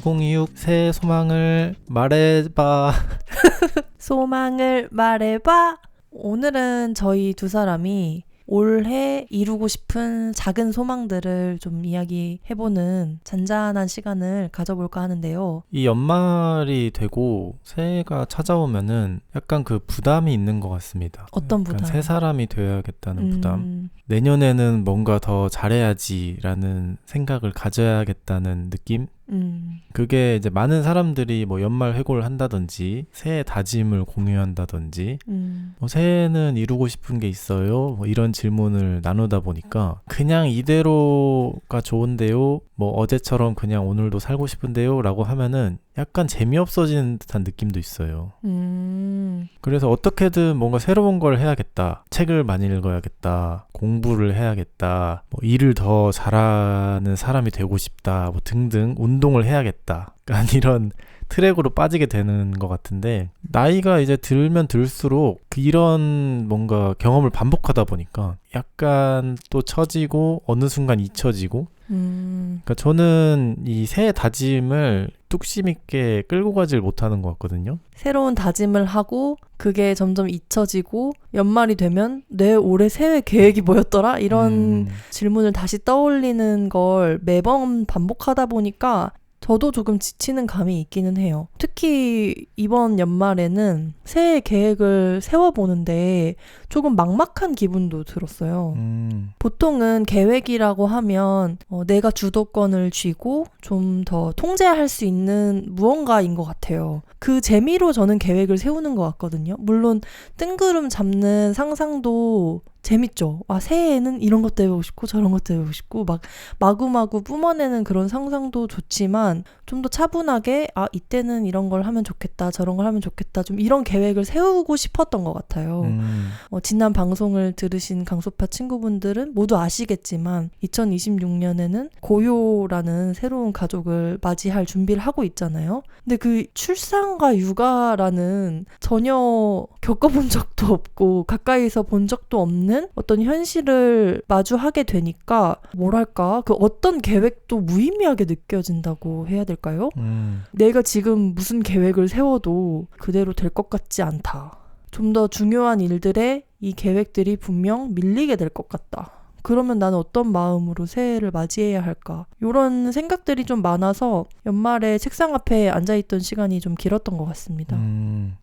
2026 새해 소망을 말해봐. 소망을 말해봐. 오늘은 저희 두 사람이 올해 이루고 싶은 작은 소망들을 좀 이야기해보는 잔잔한 시간을 가져볼까 하는데요. 이 연말이 되고 새해가 찾아오면은 약간 그 부담이 있는 것 같습니다. 어떤 약간 부담? 새 사람이 되어야겠다는 부담. 내년에는 뭔가 더 잘해야지라는 생각을 가져야겠다는 느낌? 그게 이제 많은 사람들이 뭐 연말 회고를 한다든지 새해 다짐을 공유한다든지 뭐 새해는 이루고 싶은 게 있어요? 뭐 이런 질문을 나누다 보니까 그냥 이대로가 좋은데요? 뭐 어제처럼 그냥 오늘도 살고 싶은데요? 라고 하면은 약간 재미없어지는 듯한 느낌도 있어요. 그래서 어떻게든 뭔가 새로운 걸 해야겠다. 책을 많이 읽어야겠다. 공부를 해야겠다. 뭐 일을 더 잘하는 사람이 되고 싶다. 뭐 등등 운동을 해야겠다. 그러니까 이런 트랙으로 빠지게 되는 것 같은데 나이가 이제 들면 들수록 이런 뭔가 경험을 반복하다 보니까 약간 또 처지고 어느 순간 잊혀지고 그러니까 저는 이 새해 다짐을 뚝심 있게 끌고 가질 못하는 것 같거든요. 새로운 다짐을 하고 그게 점점 잊혀지고 연말이 되면 내 올해 새해 계획이 뭐였더라? 이런 질문을 다시 떠올리는 걸 매번 반복하다 보니까 저도 조금 지치는 감이 있기는 해요. 특히 이번 연말에는 새해 계획을 세워보는데 조금 막막한 기분도 들었어요. 보통은 계획이라고 하면 내가 주도권을 쥐고 좀 더 통제할 수 있는 무언가인 것 같아요. 그 재미로 저는 계획을 세우는 것 같거든요. 물론 뜬구름 잡는 상상도 재밌죠. 새해에는 이런 것도 해보고 싶고 저런 것도 해보고 싶고 막 마구마구 뿜어내는 그런 상상도 좋지만 좀 더 차분하게 이때는 이런 걸 하면 좋겠다 저런 걸 하면 좋겠다 좀 이런 계획을 세우고 싶었던 것 같아요. 지난 방송을 들으신 강소파 친구분들은 모두 아시겠지만 2026년에는 고요라는 새로운 가족을 맞이할 준비를 하고 있잖아요. 근데 그 출산과 육아라는 전혀 겪어본 적도 없고 가까이서 본 적도 없는 어떤 현실을 마주하게 되니까 뭐랄까 그 어떤 계획도 무의미하게 느껴진다고 해야 될까요? 내가 지금 무슨 계획을 세워도 그대로 될 것 같지 않다. 좀 더 중요한 일들에 이 계획들이 분명 밀리게 될 것 같다. 그러면 나는 어떤 마음으로 새해를 맞이해야 할까? 이런 생각들이 좀 많아서 연말에 책상 앞에 앉아있던 시간이 좀 길었던 것 같습니다.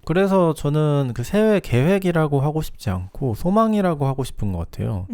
그래서 저는 그 새해 계획이라고 하고 싶지 않고 소망이라고 하고 싶은 것 같아요.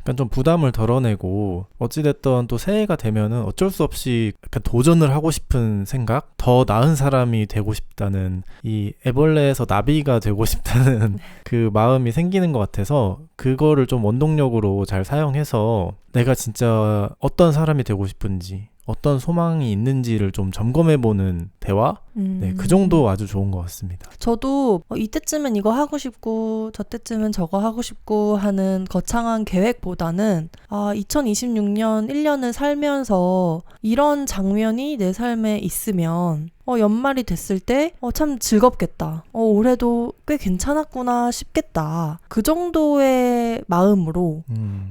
약간 좀 부담을 덜어내고 어찌됐든 또 새해가 되면은 어쩔 수 없이 약간 도전을 하고 싶은 생각? 더 나은 사람이 되고 싶다는 이 애벌레에서 나비가 되고 싶다는 그 마음이 생기는 것 같아서 그거를 좀 원동력으로 잘 사용해서 내가 진짜 어떤 사람이 되고 싶은지 어떤 소망이 있는지를 좀 점검해보는 대화? 네, 그 정도 아주 좋은 것 같습니다. 저도 이때쯤은 이거 하고 싶고 저때쯤은 저거 하고 싶고 하는 거창한 계획보다는 2026년 1년을 살면서 이런 장면이 내 삶에 있으면 연말이 됐을 때 참 즐겁겠다. 올해도 꽤 괜찮았구나 싶겠다. 그 정도의 마음으로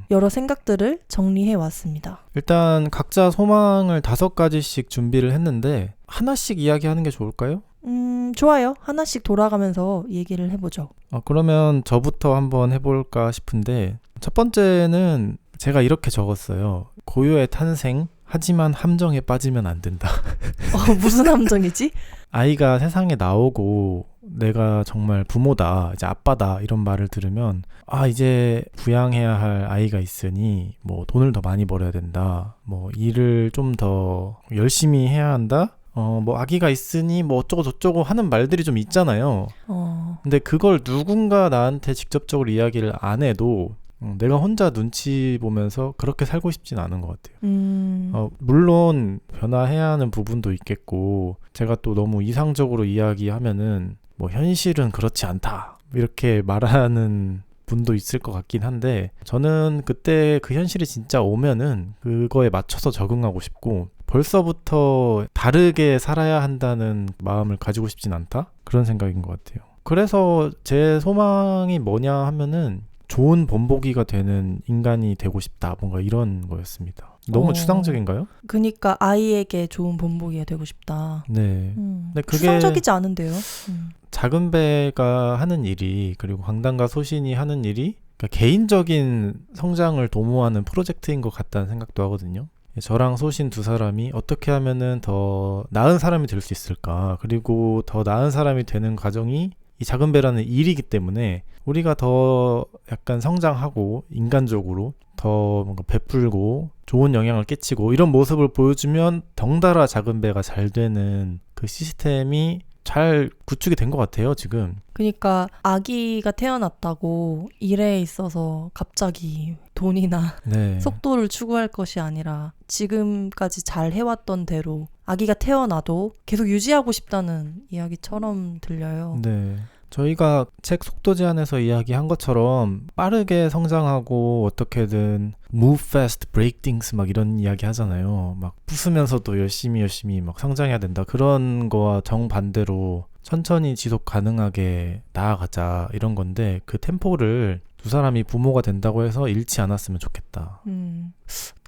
여러 생각들을 정리해 왔습니다. 일단 각자 소망을 5가지씩 준비를 했는데 하나씩 이야기하는 게 좋을까요? 좋아요. 하나씩 돌아가면서 얘기를 해보죠. 그러면 저부터 한번 해볼까 싶은데 첫 번째는 제가 이렇게 적었어요. 고요의 탄생, 하지만 함정에 빠지면 안 된다. 무슨 함정이지? 아이가 세상에 나오고 내가 정말 부모다, 이제 아빠다 이런 말을 들으면 이제 부양해야 할 아이가 있으니 뭐 돈을 더 많이 벌어야 된다. 뭐 일을 좀 더 열심히 해야 한다. 뭐 아기가 있으니 뭐 어쩌고 저쩌고 하는 말들이 좀 있잖아요. 근데 그걸 누군가 나한테 직접적으로 이야기를 안 해도 내가 혼자 눈치 보면서 그렇게 살고 싶진 않은 것 같아요. 물론 변화해야 하는 부분도 있겠고 제가 또 너무 이상적으로 이야기하면은 뭐 현실은 그렇지 않다 이렇게 말하는 분도 있을 것 같긴 한데 저는 그때 그 현실이 진짜 오면은 그거에 맞춰서 적응하고 싶고 벌써부터 다르게 살아야 한다는 마음을 가지고 싶진 않다? 그런 생각인 것 같아요. 그래서 제 소망이 뭐냐 하면은 좋은 본보기가 되는 인간이 되고 싶다. 뭔가 이런 거였습니다. 너무 추상적인가요? 그러니까 아이에게 좋은 본보기가 되고 싶다. 네. 근데 그게 추상적이지 않은데요. 작은 배가 하는 일이, 그리고 강단과 소신이 하는 일이 그러니까 개인적인 성장을 도모하는 프로젝트인 것 같다는 생각도 하거든요. 저랑 소신 두 사람이 어떻게 하면은 더 나은 사람이 될 수 있을까, 그리고 더 나은 사람이 되는 과정이 이 작은 배라는 일이기 때문에 우리가 더 약간 성장하고 인간적으로 더 뭔가 베풀고 좋은 영향을 끼치고 이런 모습을 보여주면 덩달아 작은 배가 잘 되는 그 시스템이 잘 구축이 된 것 같아요, 지금. 그러니까 아기가 태어났다고 일에 있어서 갑자기 돈이나 네. 속도를 추구할 것이 아니라 지금까지 잘 해왔던 대로 아기가 태어나도 계속 유지하고 싶다는 이야기처럼 들려요. 네. 저희가 책 속도 제한에서 이야기한 것처럼 빠르게 성장하고 어떻게든 move fast, break things 막 이런 이야기 하잖아요. 막 부수면서도 열심히 막 성장해야 된다. 그런 거와 정반대로 천천히 지속 가능하게 나아가자 이런 건데, 그 템포를 두 사람이 부모가 된다고 해서 잃지 않았으면 좋겠다.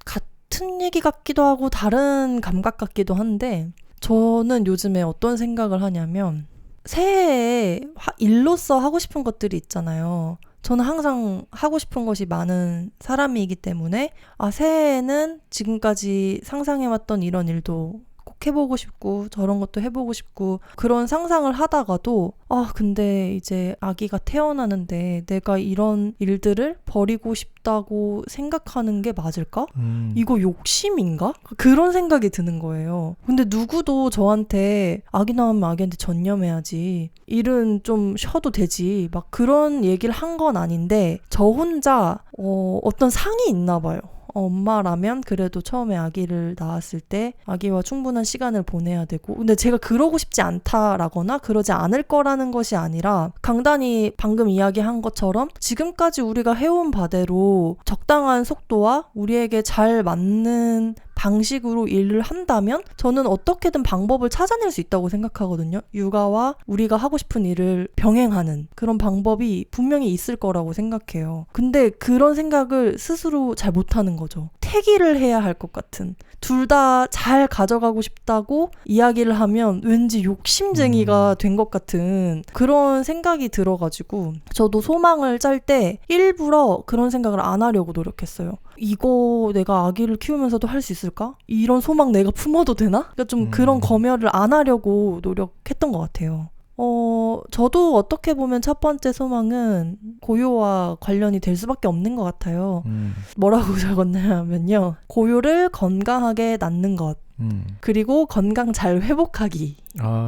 같은 얘기 같기도 하고 다른 감각 같기도 한데, 저는 요즘에 어떤 생각을 하냐면 새해에 일로서 하고 싶은 것들이 있잖아요. 저는 항상 하고 싶은 것이 많은 사람이기 때문에 새해에는 지금까지 상상해왔던 이런 일도 꼭 해보고 싶고 저런 것도 해보고 싶고 그런 상상을 하다가도 근데 이제 아기가 태어나는데 내가 이런 일들을 버리고 싶다고 생각하는 게 맞을까? 이거 욕심인가? 그런 생각이 드는 거예요. 근데 누구도 저한테 아기 낳으면 아기한테 전념해야지, 일은 좀 쉬어도 되지, 막 그런 얘기를 한 건 아닌데 저 혼자 어떤 상이 있나 봐요. 엄마라면 그래도 처음에 아기를 낳았을 때 아기와 충분한 시간을 보내야 되고, 근데 제가 그러고 싶지 않다라거나 그러지 않을 거라는 것이 아니라 강단이 방금 이야기한 것처럼 지금까지 우리가 해온 바대로 적당한 속도와 우리에게 잘 맞는 방식으로 일을 한다면 저는 어떻게든 방법을 찾아낼 수 있다고 생각하거든요. 육아와 우리가 하고 싶은 일을 병행하는 그런 방법이 분명히 있을 거라고 생각해요. 근데 그런 생각을 스스로 잘 못하는 거죠. 태기를 해야 할 것 같은, 둘 다 잘 가져가고 싶다고 이야기를 하면 왠지 욕심쟁이가 된 것 같은 그런 생각이 들어가지고 저도 소망을 짤 때 일부러 그런 생각을 안 하려고 노력했어요. 이거 내가 아기를 키우면서도 할 수 있을까? 이런 소망 내가 품어도 되나? 그러니까 좀 그런 검열을 안 하려고 노력했던 것 같아요. 저도 어떻게 보면 첫 번째 소망은 고요와 관련이 될 수밖에 없는 것 같아요. 뭐라고 적었냐면요. 고요를 건강하게 낳는 것. 그리고 건강 잘 회복하기.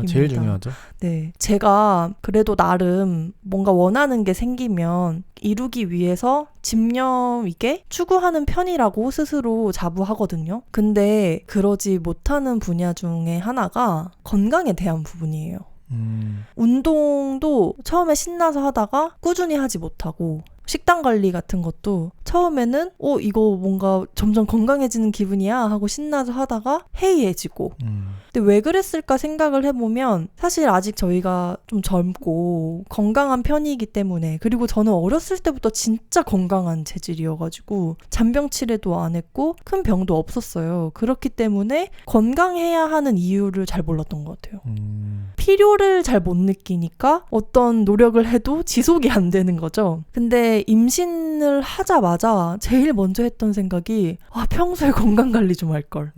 제일 중요하죠. 네, 제가 그래도 나름 뭔가 원하는 게 생기면 이루기 위해서 집념 있게 추구하는 편이라고 스스로 자부하거든요. 근데 그러지 못하는 분야 중에 하나가 건강에 대한 부분이에요. 운동도 처음에 신나서 하다가 꾸준히 하지 못하고, 식단 관리 같은 것도 처음에는 이거 뭔가 점점 건강해지는 기분이야 하고 신나서 하다가 해이해지고. 근데 왜 그랬을까 생각을 해보면 사실 아직 저희가 좀 젊고 건강한 편이기 때문에, 그리고 저는 어렸을 때부터 진짜 건강한 체질이어가지고 잔병 치레도 안 했고 큰 병도 없었어요. 그렇기 때문에 건강해야 하는 이유를 잘 몰랐던 것 같아요. 필요를 잘 못 느끼니까 어떤 노력을 해도 지속이 안 되는 거죠. 근데 임신을 하자마자 제일 먼저 했던 생각이 평소에 건강관리 좀 할걸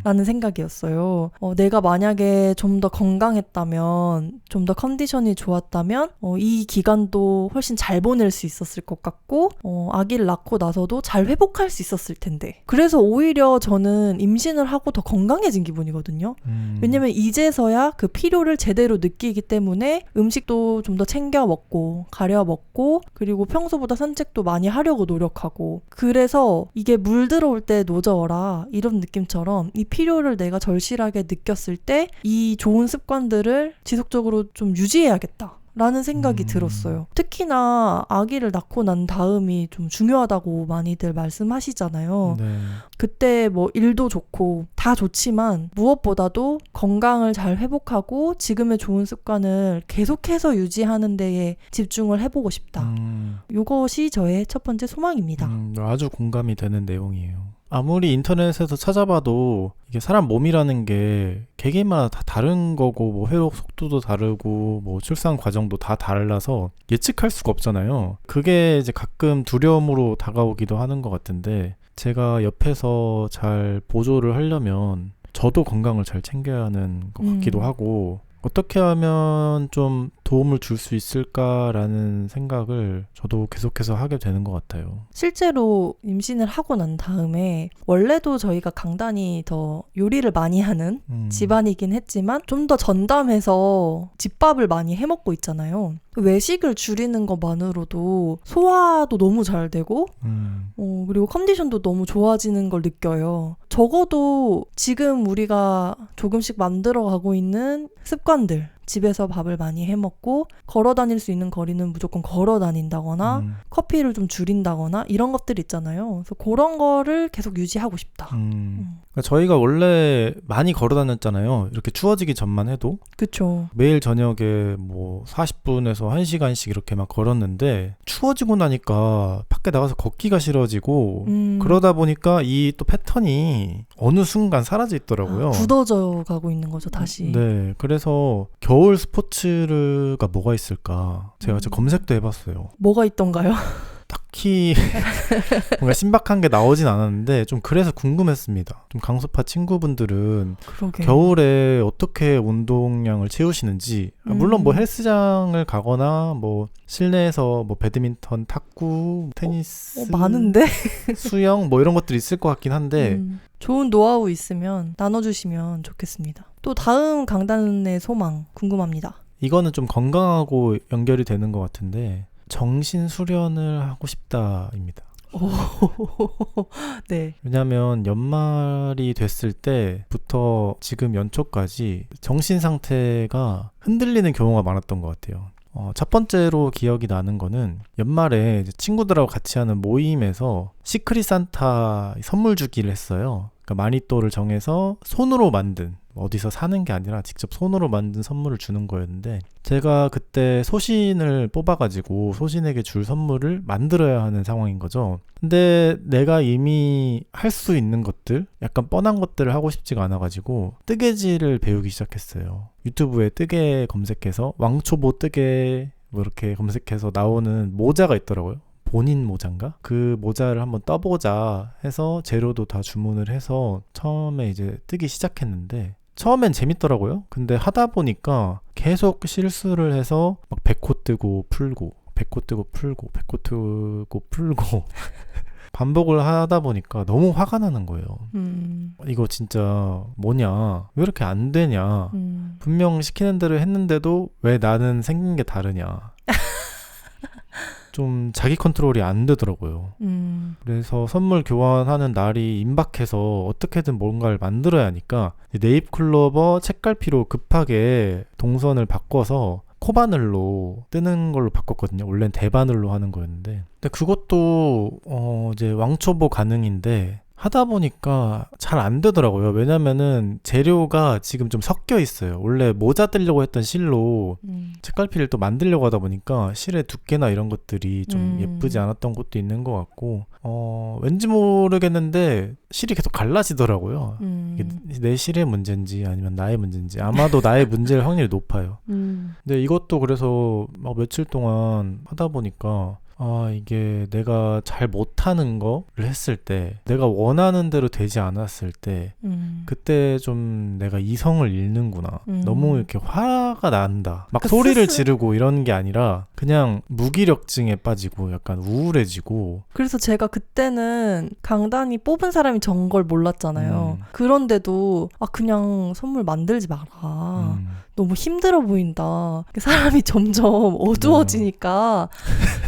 라는 생각이었어요. 내가 만약에 좀 더 건강했다면, 좀 더 컨디션이 좋았다면 이 기간도 훨씬 잘 보낼 수 있었을 것 같고 아기를 낳고 나서도 잘 회복할 수 있었을 텐데, 그래서 오히려 저는 임신을 하고 더 건강해진 기분이거든요. 왜냐면 이제서야 그 필요를 제대로 느끼기 때문에 음식도 좀 더 챙겨 먹고 가려 먹고, 그리고 평소보다 산책도 많이 하려고 노력하고, 그래서 이게 물 들어올 때 노저어라 이런 느낌처럼 이 필요를 내가 절실하게 느꼈을 때 이 좋은 습관들을 지속적으로 좀 유지해야겠다 라는 생각이 들었어요. 특히나 아기를 낳고 난 다음이 좀 중요하다고 많이들 말씀하시잖아요. 네. 그때 뭐 일도 좋고 다 좋지만 무엇보다도 건강을 잘 회복하고 지금의 좋은 습관을 계속해서 유지하는 데에 집중을 해보고 싶다. 이것이 저의 첫 번째 소망입니다. 아주 공감이 되는 내용이에요. 아무리 인터넷에서 찾아봐도 이게 사람 몸이라는 게 개개인마다 다 다른 거고 뭐 회복 속도도 다르고 뭐 출산 과정도 다 달라서 예측할 수가 없잖아요. 그게 이제 가끔 두려움으로 다가오기도 하는 것 같은데 제가 옆에서 잘 보조를 하려면 저도 건강을 잘 챙겨야 하는 것 같기도 하고 어떻게 하면 좀 도움을 줄 수 있을까라는 생각을 저도 계속해서 하게 되는 것 같아요. 실제로 임신을 하고 난 다음에 원래도 저희가 강단이 더 요리를 많이 하는 집안이긴 했지만 좀 더 전담해서 집밥을 많이 해먹고 있잖아요. 외식을 줄이는 것만으로도 소화도 너무 잘 되고 그리고 컨디션도 너무 좋아지는 걸 느껴요. 적어도 지금 우리가 조금씩 만들어가고 있는 습관들, 집에서 밥을 많이 해먹고 걸어 다닐 수 있는 거리는 무조건 걸어 다닌다거나 커피를 좀 줄인다거나 이런 것들 있잖아요. 그래서 그런 거를 계속 유지하고 싶다. 그러니까 저희가 원래 많이 걸어 다녔잖아요. 이렇게 추워지기 전만 해도. 그쵸. 매일 저녁에 뭐 40분에서 1시간씩 이렇게 막 걸었는데 추워지고 나니까 밖에 나가서 걷기가 싫어지고 그러다 보니까 이 또 패턴이 어느 순간 사라져 있더라고요. 굳어져 가고 있는 거죠, 다시. 네. 그래서 겨울 스포츠가 뭐가 있을까? 제가 검색도 해봤어요. 뭐가 있던가요? 딱히 뭔가 신박한 게 나오진 않았는데 좀 그래서 궁금했습니다. 좀 강소파 친구분들은 그러게. 겨울에 어떻게 운동량을 채우시는지 물론 뭐 헬스장을 가거나 뭐 실내에서 뭐 배드민턴, 탁구, 테니스 많은데? 수영 뭐 이런 것들이 있을 것 같긴 한데 좋은 노하우 있으면 나눠주시면 좋겠습니다. 또 다음 강단의 소망 궁금합니다. 이거는 좀 건강하고 연결이 되는 것 같은데 정신 수련을 하고 싶다입니다. 네. 왜냐하면 연말이 됐을 때부터 지금 연초까지 정신 상태가 흔들리는 경우가 많았던 것 같아요. 첫 번째로 기억이 나는 거는 연말에 이제 친구들하고 같이 하는 모임에서 시크릿 산타 선물 주기를 했어요. 그러니까 마니또를 정해서 손으로 만든, 어디서 사는 게 아니라 직접 손으로 만든 선물을 주는 거였는데 제가 그때 소신을 뽑아가지고 소신에게 줄 선물을 만들어야 하는 상황인 거죠. 근데 내가 이미 할 수 있는 것들, 약간 뻔한 것들을 하고 싶지가 않아가지고 뜨개질을 배우기 시작했어요. 유튜브에 뜨개 검색해서 왕초보 뜨개 뭐 이렇게 검색해서 나오는 모자가 있더라고요. 본인 모자인가? 그 모자를 한번 떠보자 해서 재료도 다 주문을 해서 처음에 이제 뜨기 시작했는데 처음엔 재밌더라고요. 근데 하다 보니까 계속 실수를 해서 막 100코 뜨고 풀고 100코 뜨고 풀고 100코 뜨고 풀고 반복을 하다 보니까 너무 화가 나는 거예요. 이거 진짜 뭐냐? 왜 이렇게 안 되냐? 분명 시키는 대로 했는데도 왜 나는 생긴 게 다르냐? 좀 자기 컨트롤이 안 되더라고요. 그래서 선물 교환하는 날이 임박해서 어떻게든 뭔가를 만들어야 하니까 네잎클로버 책갈피로 급하게 동선을 바꿔서 코바늘로 뜨는 걸로 바꿨거든요. 원래는 대바늘로 하는 거였는데 근데 그것도 이제 왕초보 가능인데 하다 보니까 잘 안 되더라고요. 왜냐면은 재료가 지금 좀 섞여 있어요. 원래 모자 뜨려고 했던 실로 책갈피를 또 만들려고 하다 보니까 실의 두께나 이런 것들이 좀 예쁘지 않았던 것도 있는 것 같고 왠지 모르겠는데 실이 계속 갈라지더라고요. 이게 내 실의 문제인지 아니면 나의 문제인지 아마도 나의 문제일 확률이 높아요. 근데 이것도 그래서 막 며칠 동안 하다 보니까 이게 내가 잘 못하는 거를 했을 때 내가 원하는 대로 되지 않았을 때 그때 좀 내가 이성을 잃는구나. 너무 이렇게 화가 난다. 막 소리를 지르고 이런 게 아니라 그냥 무기력증에 빠지고 약간 우울해지고. 그래서 제가 그때는 강단이 뽑은 사람이 전 걸 몰랐잖아요. 그런데도 그냥 선물 만들지 마라. 너무 힘들어 보인다. 사람이 점점 어두워지니까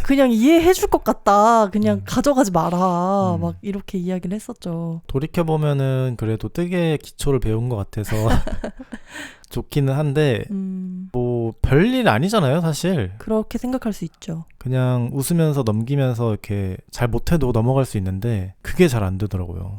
그냥 이해해 줄 것 같다. 그냥 가져가지 마라. 막 이렇게 이야기를 했었죠. 돌이켜보면은 그래도 뜨개 기초를 배운 것 같아서 좋기는 한데 뭐 별일 아니잖아요, 사실. 그렇게 생각할 수 있죠. 그냥 웃으면서 넘기면서 이렇게 잘 못해도 넘어갈 수 있는데 그게 잘 안 되더라고요.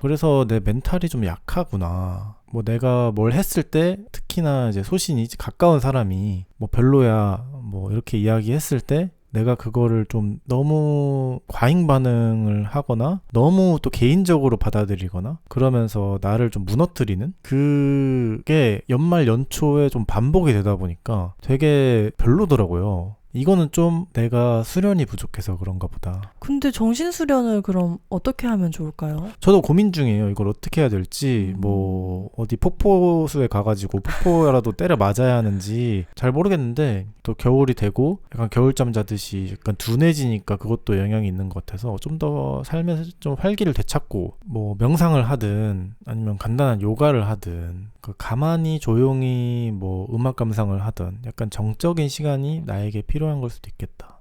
그래서 내 멘탈이 좀 약하구나. 뭐 내가 뭘 했을 때 특히나 이제 소신이 가까운 사람이 뭐 별로야 뭐 이렇게 이야기했을 때 내가 그거를 좀 너무 과잉 반응을 하거나 너무 또 개인적으로 받아들이거나 그러면서 나를 좀 무너뜨리는 그게 연말 연초에 좀 반복이 되다 보니까 되게 별로더라고요. 이거는 좀 내가 수련이 부족해서 그런가 보다. 근데 정신수련을 그럼 어떻게 하면 좋을까요? 저도 고민 중이에요. 이걸 어떻게 해야 될지. 뭐 어디 폭포수에 가가지고 폭포라도 때려 맞아야 하는지 잘 모르겠는데, 또 겨울이 되고 약간 겨울잠 자듯이 약간 둔해지니까 그것도 영향이 있는 것 같아서 좀 더 삶에서 좀 활기를 되찾고 뭐 명상을 하든 아니면 간단한 요가를 하든 가만히 조용히 뭐 음악 감상을 하든 약간 정적인 시간이 나에게 필요한 걸 수도 있겠다.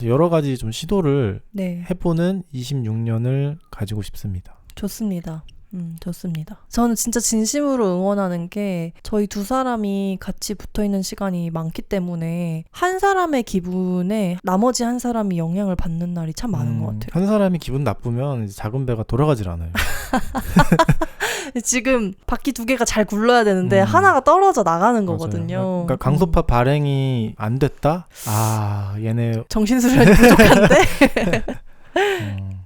여러 가지 좀 시도를 네. 해보는 26년을 가지고 싶습니다. 좋습니다. 좋습니다. 저는 진짜 진심으로 응원하는 게 저희 두 사람이 같이 붙어있는 시간이 많기 때문에 한 사람의 기분에 나머지 한 사람이 영향을 받는 날이 참 많은 것 같아요. 한 사람이 기분 나쁘면 이제 작은 배가 돌아가질 않아요. 지금 바퀴 두 개가 잘 굴러야 되는데 하나가 떨어져 나가는 맞아요. 거거든요. 그러니까 강소파 발행이 안 됐다? 아, 얘네 정신수련이 부족한데?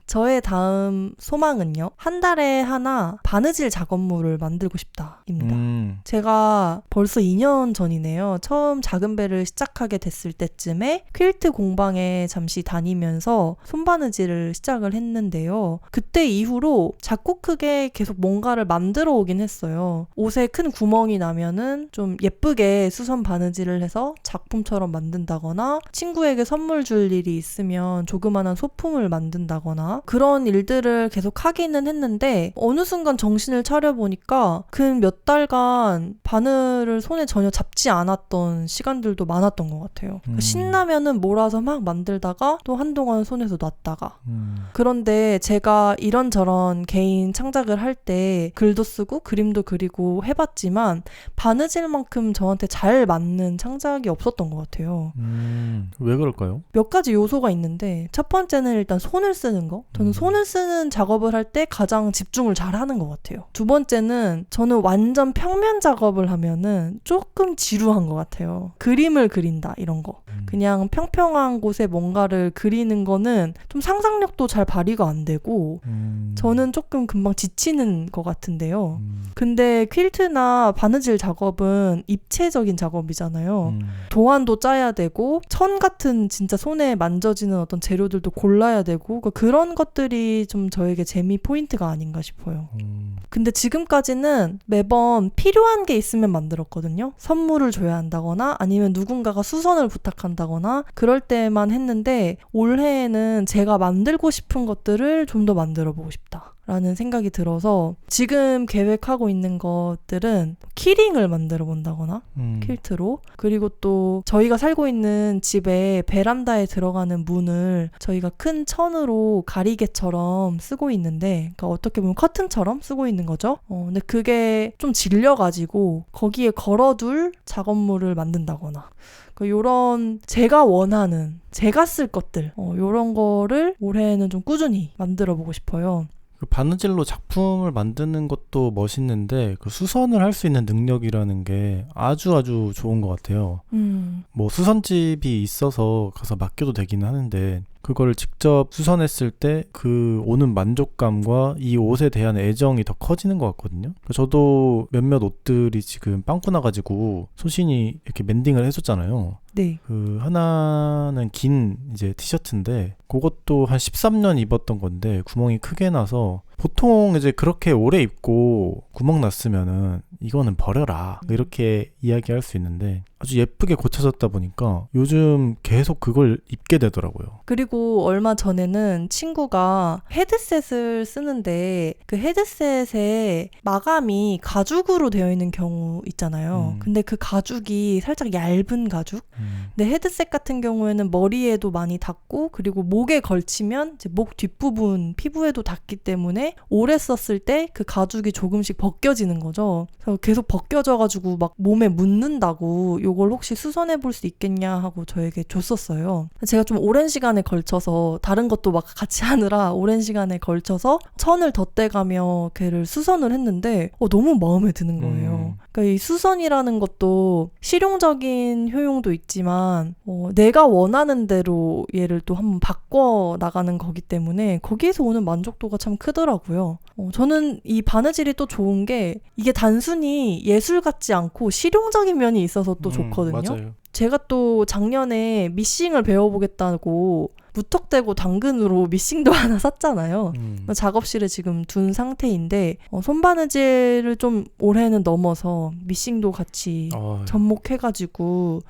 저의 다음 소망은요, 한 달에 하나 바느질 작업물을 만들고 싶다입니다. 제가 벌써 2년 전이네요. 처음 작은 배를 시작하게 됐을 때쯤에 퀼트 공방에 잠시 다니면서 손바느질을 시작을 했는데요. 그때 이후로 작고 크게 계속 뭔가를 만들어 오긴 했어요. 옷에 큰 구멍이 나면은 좀 예쁘게 수선 바느질을 해서 작품처럼 만든다거나, 친구에게 선물 줄 일이 있으면 조그만한 소품을 만든다거나, 그런 일들을 계속 하기는 했는데 어느 순간 정신을 차려보니까 근 몇 달간 바늘을 손에 전혀 잡지 않았던 시간들도 많았던 것 같아요. 신나면은 몰아서 막 만들다가 또 한동안 손에서 놨다가. 그런데 제가 이런저런 개인 창작을 할 때 글도 쓰고 그림도 그리고 해봤지만 바느질만큼 저한테 잘 맞는 창작이 없었던 것 같아요. 왜 그럴까요? 몇 가지 요소가 있는데, 첫 번째는 일단 손을 쓰는 거. 저는 손을 쓰는 작업을 할 때 가장 집중을 잘 하는 것 같아요. 두 번째는 저는 완전 평면 작업을 하면은 조금 지루한 것 같아요. 그림을 그린다 이런 거. 그냥 평평한 곳에 뭔가를 그리는 거는 좀 상상력도 잘 발휘가 안 되고 저는 조금 금방 지치는 것 같은데요. 근데 퀼트나 바느질 작업은 입체적인 작업이잖아요. 도안도 짜야 되고 천 같은 진짜 손에 만져지는 어떤 재료들도 골라야 되고, 그런 것들이 좀 저에게 재미 포인트가 아닌가 싶어요. 근데 지금까지는 매번 필요한 게 있으면 만들었거든요. 선물을 줘야 한다거나 아니면 누군가가 수선을 부탁한다거나 그럴 때만 했는데, 올해에는 제가 만들고 싶은 것들을 좀 더 만들어 보고 싶다 라는 생각이 들어서 지금 계획하고 있는 것들은 키링을 만들어 본다거나 퀼트로, 그리고 또 저희가 살고 있는 집에 베란다에 들어가는 문을 저희가 큰 천으로 가리개처럼 쓰고 있는데, 그러니까 어떻게 보면 커튼처럼 쓰고 있는 거죠. 근데 그게 좀 질려가지고 거기에 걸어둘 작업물을 만든다거나, 요런 제가 원하는, 제가 쓸 것들, 요런 거를 올해는 좀 꾸준히 만들어 보고 싶어요. 바느질로 작품을 만드는 것도 멋있는데 그 수선을 할 수 있는 능력이라는 게 아주 좋은 것 같아요. 뭐 수선집이 있어서 가서 맡겨도 되기는 하는데, 그거를 직접 수선했을 때 그 오는 만족감과 이 옷에 대한 애정이 더 커지는 것 같거든요. 저도 몇몇 옷들이 지금 빵꾸 나가지고 소신이 이렇게 멘딩을 해줬잖아요. 네. 그 하나는 긴 이제 티셔츠인데 그것도 한 13년 입었던 건데 구멍이 크게 나서, 보통 이제 그렇게 오래 입고 구멍 났으면은 이거는 버려라 이렇게 이야기할 수 있는데, 아주 예쁘게 고쳐졌다 보니까 요즘 계속 그걸 입게 되더라고요. 그리고 얼마 전에는 친구가 헤드셋을 쓰는데 그 헤드셋에 마감이 가죽으로 되어 있는 경우 있잖아요. 근데 그 가죽이 살짝 얇은 가죽? 근데 헤드셋 같은 경우에는 머리에도 많이 닿고, 그리고 목에 걸치면 이제 목 뒷부분 피부에도 닿기 때문에 오래 썼을 때 그 가죽이 조금씩 벗겨지는 거죠. 그래서 계속 벗겨져가지고 막 몸에 묻는다고, 요걸 혹시 수선해 볼 수 있겠냐 하고 저에게 줬었어요. 제가 좀 오랜 시간에 걸쳐서, 다른 것도 막 같이 하느라 오랜 시간에 걸쳐서 천을 덧대가며 걔를 수선을 했는데 너무 마음에 드는 거예요. 그러니까 이 수선이라는 것도 실용적인 효용도 있지만 내가 원하는 대로 얘를 또 한번 바꿔 나가는 거기 때문에 거기에서 오는 만족도가 참 크더라고요. 저는 이 바느질이 또 좋은 게 이게 단순히 예술 같지 않고 실용적인 면이 있어서 또 좋거든요. 맞아요. 제가 또 작년에 미싱을 배워보겠다고 무턱대고 당근으로 미싱도 하나 샀잖아요. 작업실에 지금 둔 상태인데 손바느질을 좀 올해는 넘어서 미싱도 같이 접목해가지고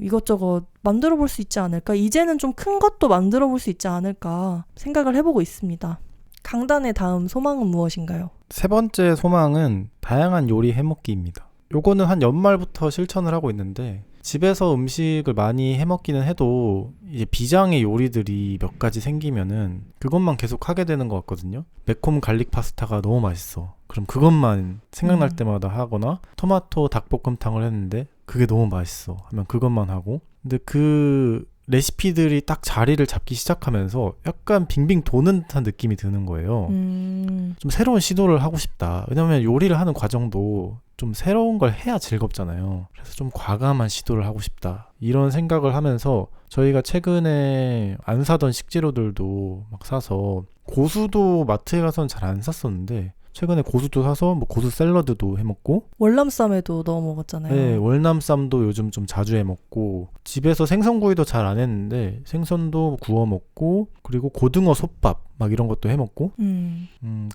이것저것 만들어 볼 수 있지 않을까. 이제는 좀 큰 것도 만들어 볼 수 있지 않을까 생각을 해보고 있습니다. 강단의 다음 소망은 무엇인가요? 세 번째 소망은 다양한 요리 해먹기입니다. 요거는 한 연말부터 실천을 하고 있는데 집에서 음식을 많이 해먹기는 해도 이제 비장의 요리들이 몇 가지 생기면은 그것만 계속 하게 되는 것 같거든요. 매콤 갈릭 파스타가 너무 맛있어. 그럼 그것만 생각날 때마다 하거나 토마토 닭볶음탕을 했는데 그게 너무 맛있어 하면 그것만 하고, 근데 그 레시피들이 딱 자리를 잡기 시작하면서 약간 빙빙 도는 듯한 느낌이 드는 거예요. 좀 새로운 시도를 하고 싶다. 왜냐면 요리를 하는 과정도 좀 새로운 걸 해야 즐겁잖아요. 그래서 좀 과감한 시도를 하고 싶다. 이런 생각을 하면서 저희가 최근에 안 사던 식재료들도 막 사서, 고수도 마트에 가서는 잘 안 샀었는데 최근에 고수도 사서 뭐 고수 샐러드도 해먹고, 월남쌈에도 넣어 먹었잖아요. 네, 월남쌈도 요즘 좀 자주 해먹고, 집에서 생선구이도 잘 안 했는데 생선도 구워 먹고, 그리고 고등어 솥밥 막 이런 것도 해먹고,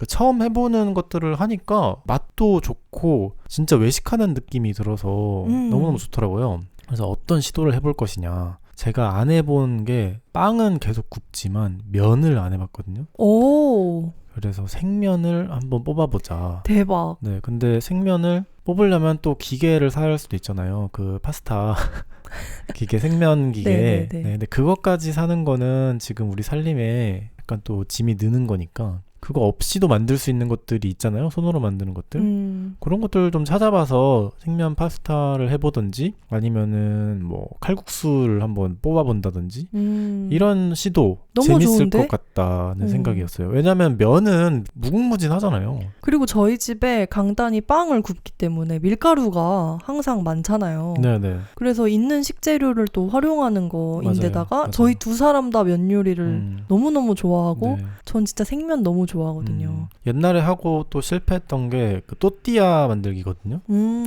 처음 해보는 것들을 하니까 맛도 좋고 진짜 외식하는 느낌이 들어서 너무너무 좋더라고요. 그래서 어떤 시도를 해볼 것이냐. 제가 안 해본 게, 빵은 계속 굽지만 면을 안 해봤거든요. 오. 그래서 생면을 한번 뽑아보자. 대박. 네, 근데 생면을 뽑으려면 또 기계를 사야 할 수도 있잖아요. 그 파스타 기계, 생면 기계. 네, 근데 그것까지 사는 거는 지금 우리 살림에 약간 또 짐이 느는 거니까 그거 없이도 만들 수 있는 것들이 있잖아요. 손으로 만드는 것들. 그런 것들 좀 찾아봐서 생면 파스타를 해보든지, 아니면은 뭐 칼국수를 한번 뽑아본다든지, 이런 시도 너무 재밌을 좋은데? 것 같다는 생각이었어요. 왜냐면 면은 무궁무진하잖아요. 그리고 저희 집에 강단이 빵을 굽기 때문에 밀가루가 항상 많잖아요. 네네. 그래서 있는 식재료를 또 활용하는 거인데다가 맞아요. 저희 두 사람 다 면 요리를 너무너무 좋아하고, 네. 전 진짜 생면 너무 좋아하거든요. 옛날에 하고 또 실패했던 게 그 또띠아 만들기거든요.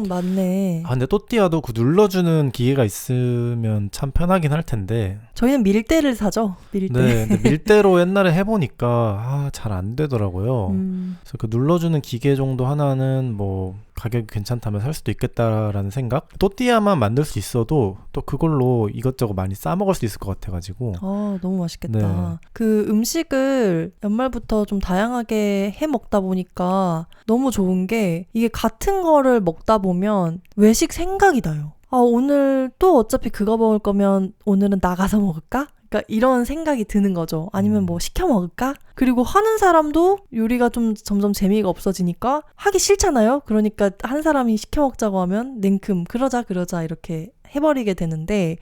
맞네. 근데 또띠아도 그 눌러주는 기계가 있으면 참 편하긴 할 텐데. 저희는 밀대를 사죠. 밀대. 네, 근데 밀대로 옛날에 해보니까 잘 안 되더라고요. 그래서 그 눌러주는 기계 정도 하나는 뭐 가격이 괜찮다면 살 수도 있겠다라는 생각. 또띠아만 만들 수 있어도 또 그걸로 이것저것 많이 싸먹을 수 있을 것 같아가지고. 너무 맛있겠다. 네. 그 음식을 연말부터 좀 다양하게 해 먹다 보니까 너무 좋은 게, 이게 같은 거를 먹다 보면 외식 생각이 나요. 오늘 또 어차피 그거 먹을 거면 오늘은 나가서 먹을까? 그러니까 이런 생각이 드는 거죠. 아니면 뭐 시켜 먹을까? 그리고 하는 사람도 요리가 좀 점점 재미가 없어지니까 하기 싫잖아요. 그러니까 한 사람이 시켜 먹자고 하면 냉큼 그러자 이렇게 해버리게 되는데,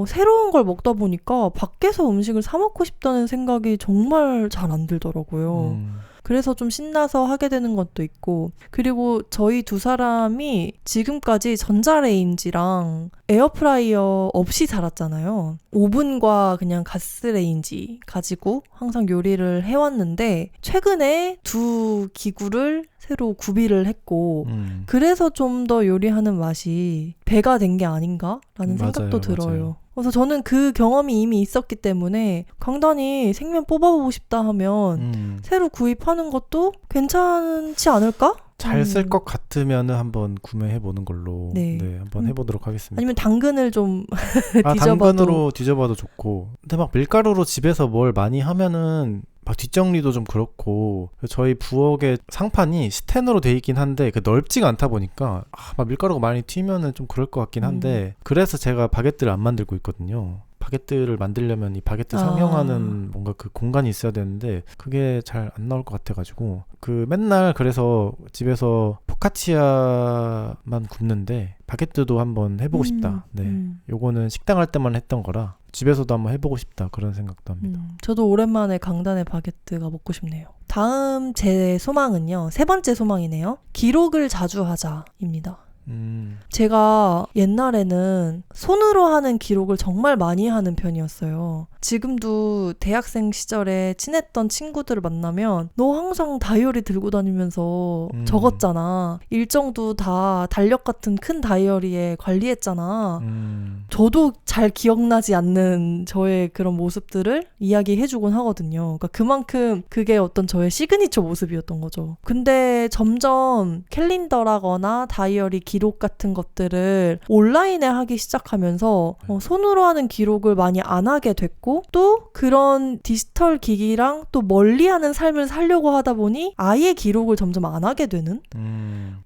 새로운 걸 먹다 보니까 밖에서 음식을 사 먹고 싶다는 생각이 정말 잘 안 들더라고요. 그래서 좀 신나서 하게 되는 것도 있고, 그리고 저희 두 사람이 지금까지 전자레인지랑 에어프라이어 없이 살았잖아요. 오븐과 그냥 가스레인지 가지고 항상 요리를 해왔는데, 최근에 두 기구를 새로 구비를 했고, 그래서 좀 더 요리하는 맛이 배가 된 게 아닌가라는 생각도 들어요. 맞아요. 그래서 저는 그 경험이 이미 있었기 때문에 강단이 생면 뽑아보고 싶다 하면 새로 구입하는 것도 괜찮지 않을까? 잘 쓸 것 같으면 한번 구매해보는 걸로 한번 해보도록 하겠습니다. 아니면 당근을 좀 뒤져봐도. 당근으로 뒤져봐도 좋고. 근데 막 밀가루로 집에서 뭘 많이 하면은 막 뒷정리도 좀 그렇고, 저희 부엌에 상판이 스텐으로 돼 있긴 한데 넓지가 않다 보니까 막 밀가루가 많이 튀면은 좀 그럴 것 같긴 한데, 그래서 제가 바게트를 안 만들고 있거든요. 바게트를 만들려면 이 바게트 상용하는 뭔가 그 공간이 있어야 되는데 그게 잘 안 나올 것 같아가지고 그 맨날 그래서 집에서 포카치아만 굽는데 바게트도 한번 해보고 싶다. 네, 요거는 식당 할 때만 했던 거라 집에서도 한번 해보고 싶다 그런 생각도 합니다. 저도 오랜만에 강단의 바게트가 먹고 싶네요. 다음 제 소망은요. 세 번째 소망이네요. 기록을 자주 하자입니다. 제가 옛날에는 손으로 하는 기록을 정말 많이 하는 편이었어요. 지금도 대학생 시절에 친했던 친구들을 만나면 너 항상 다이어리 들고 다니면서 적었잖아. 일정도 다 달력 같은 큰 다이어리에 관리했잖아. 저도 잘 기억나지 않는 저의 그런 모습들을 이야기해주곤 하거든요. 그러니까 그만큼 그게 어떤 저의 시그니처 모습이었던 거죠. 근데 점점 캘린더라거나 다이어리 기록 같은 것들을 온라인에 하기 시작하면서 손으로 하는 기록을 많이 안 하게 됐고 또 그런 디지털 기기랑 또 멀리하는 삶을 살려고 하다 보니 아예 기록을 점점 안 하게 되는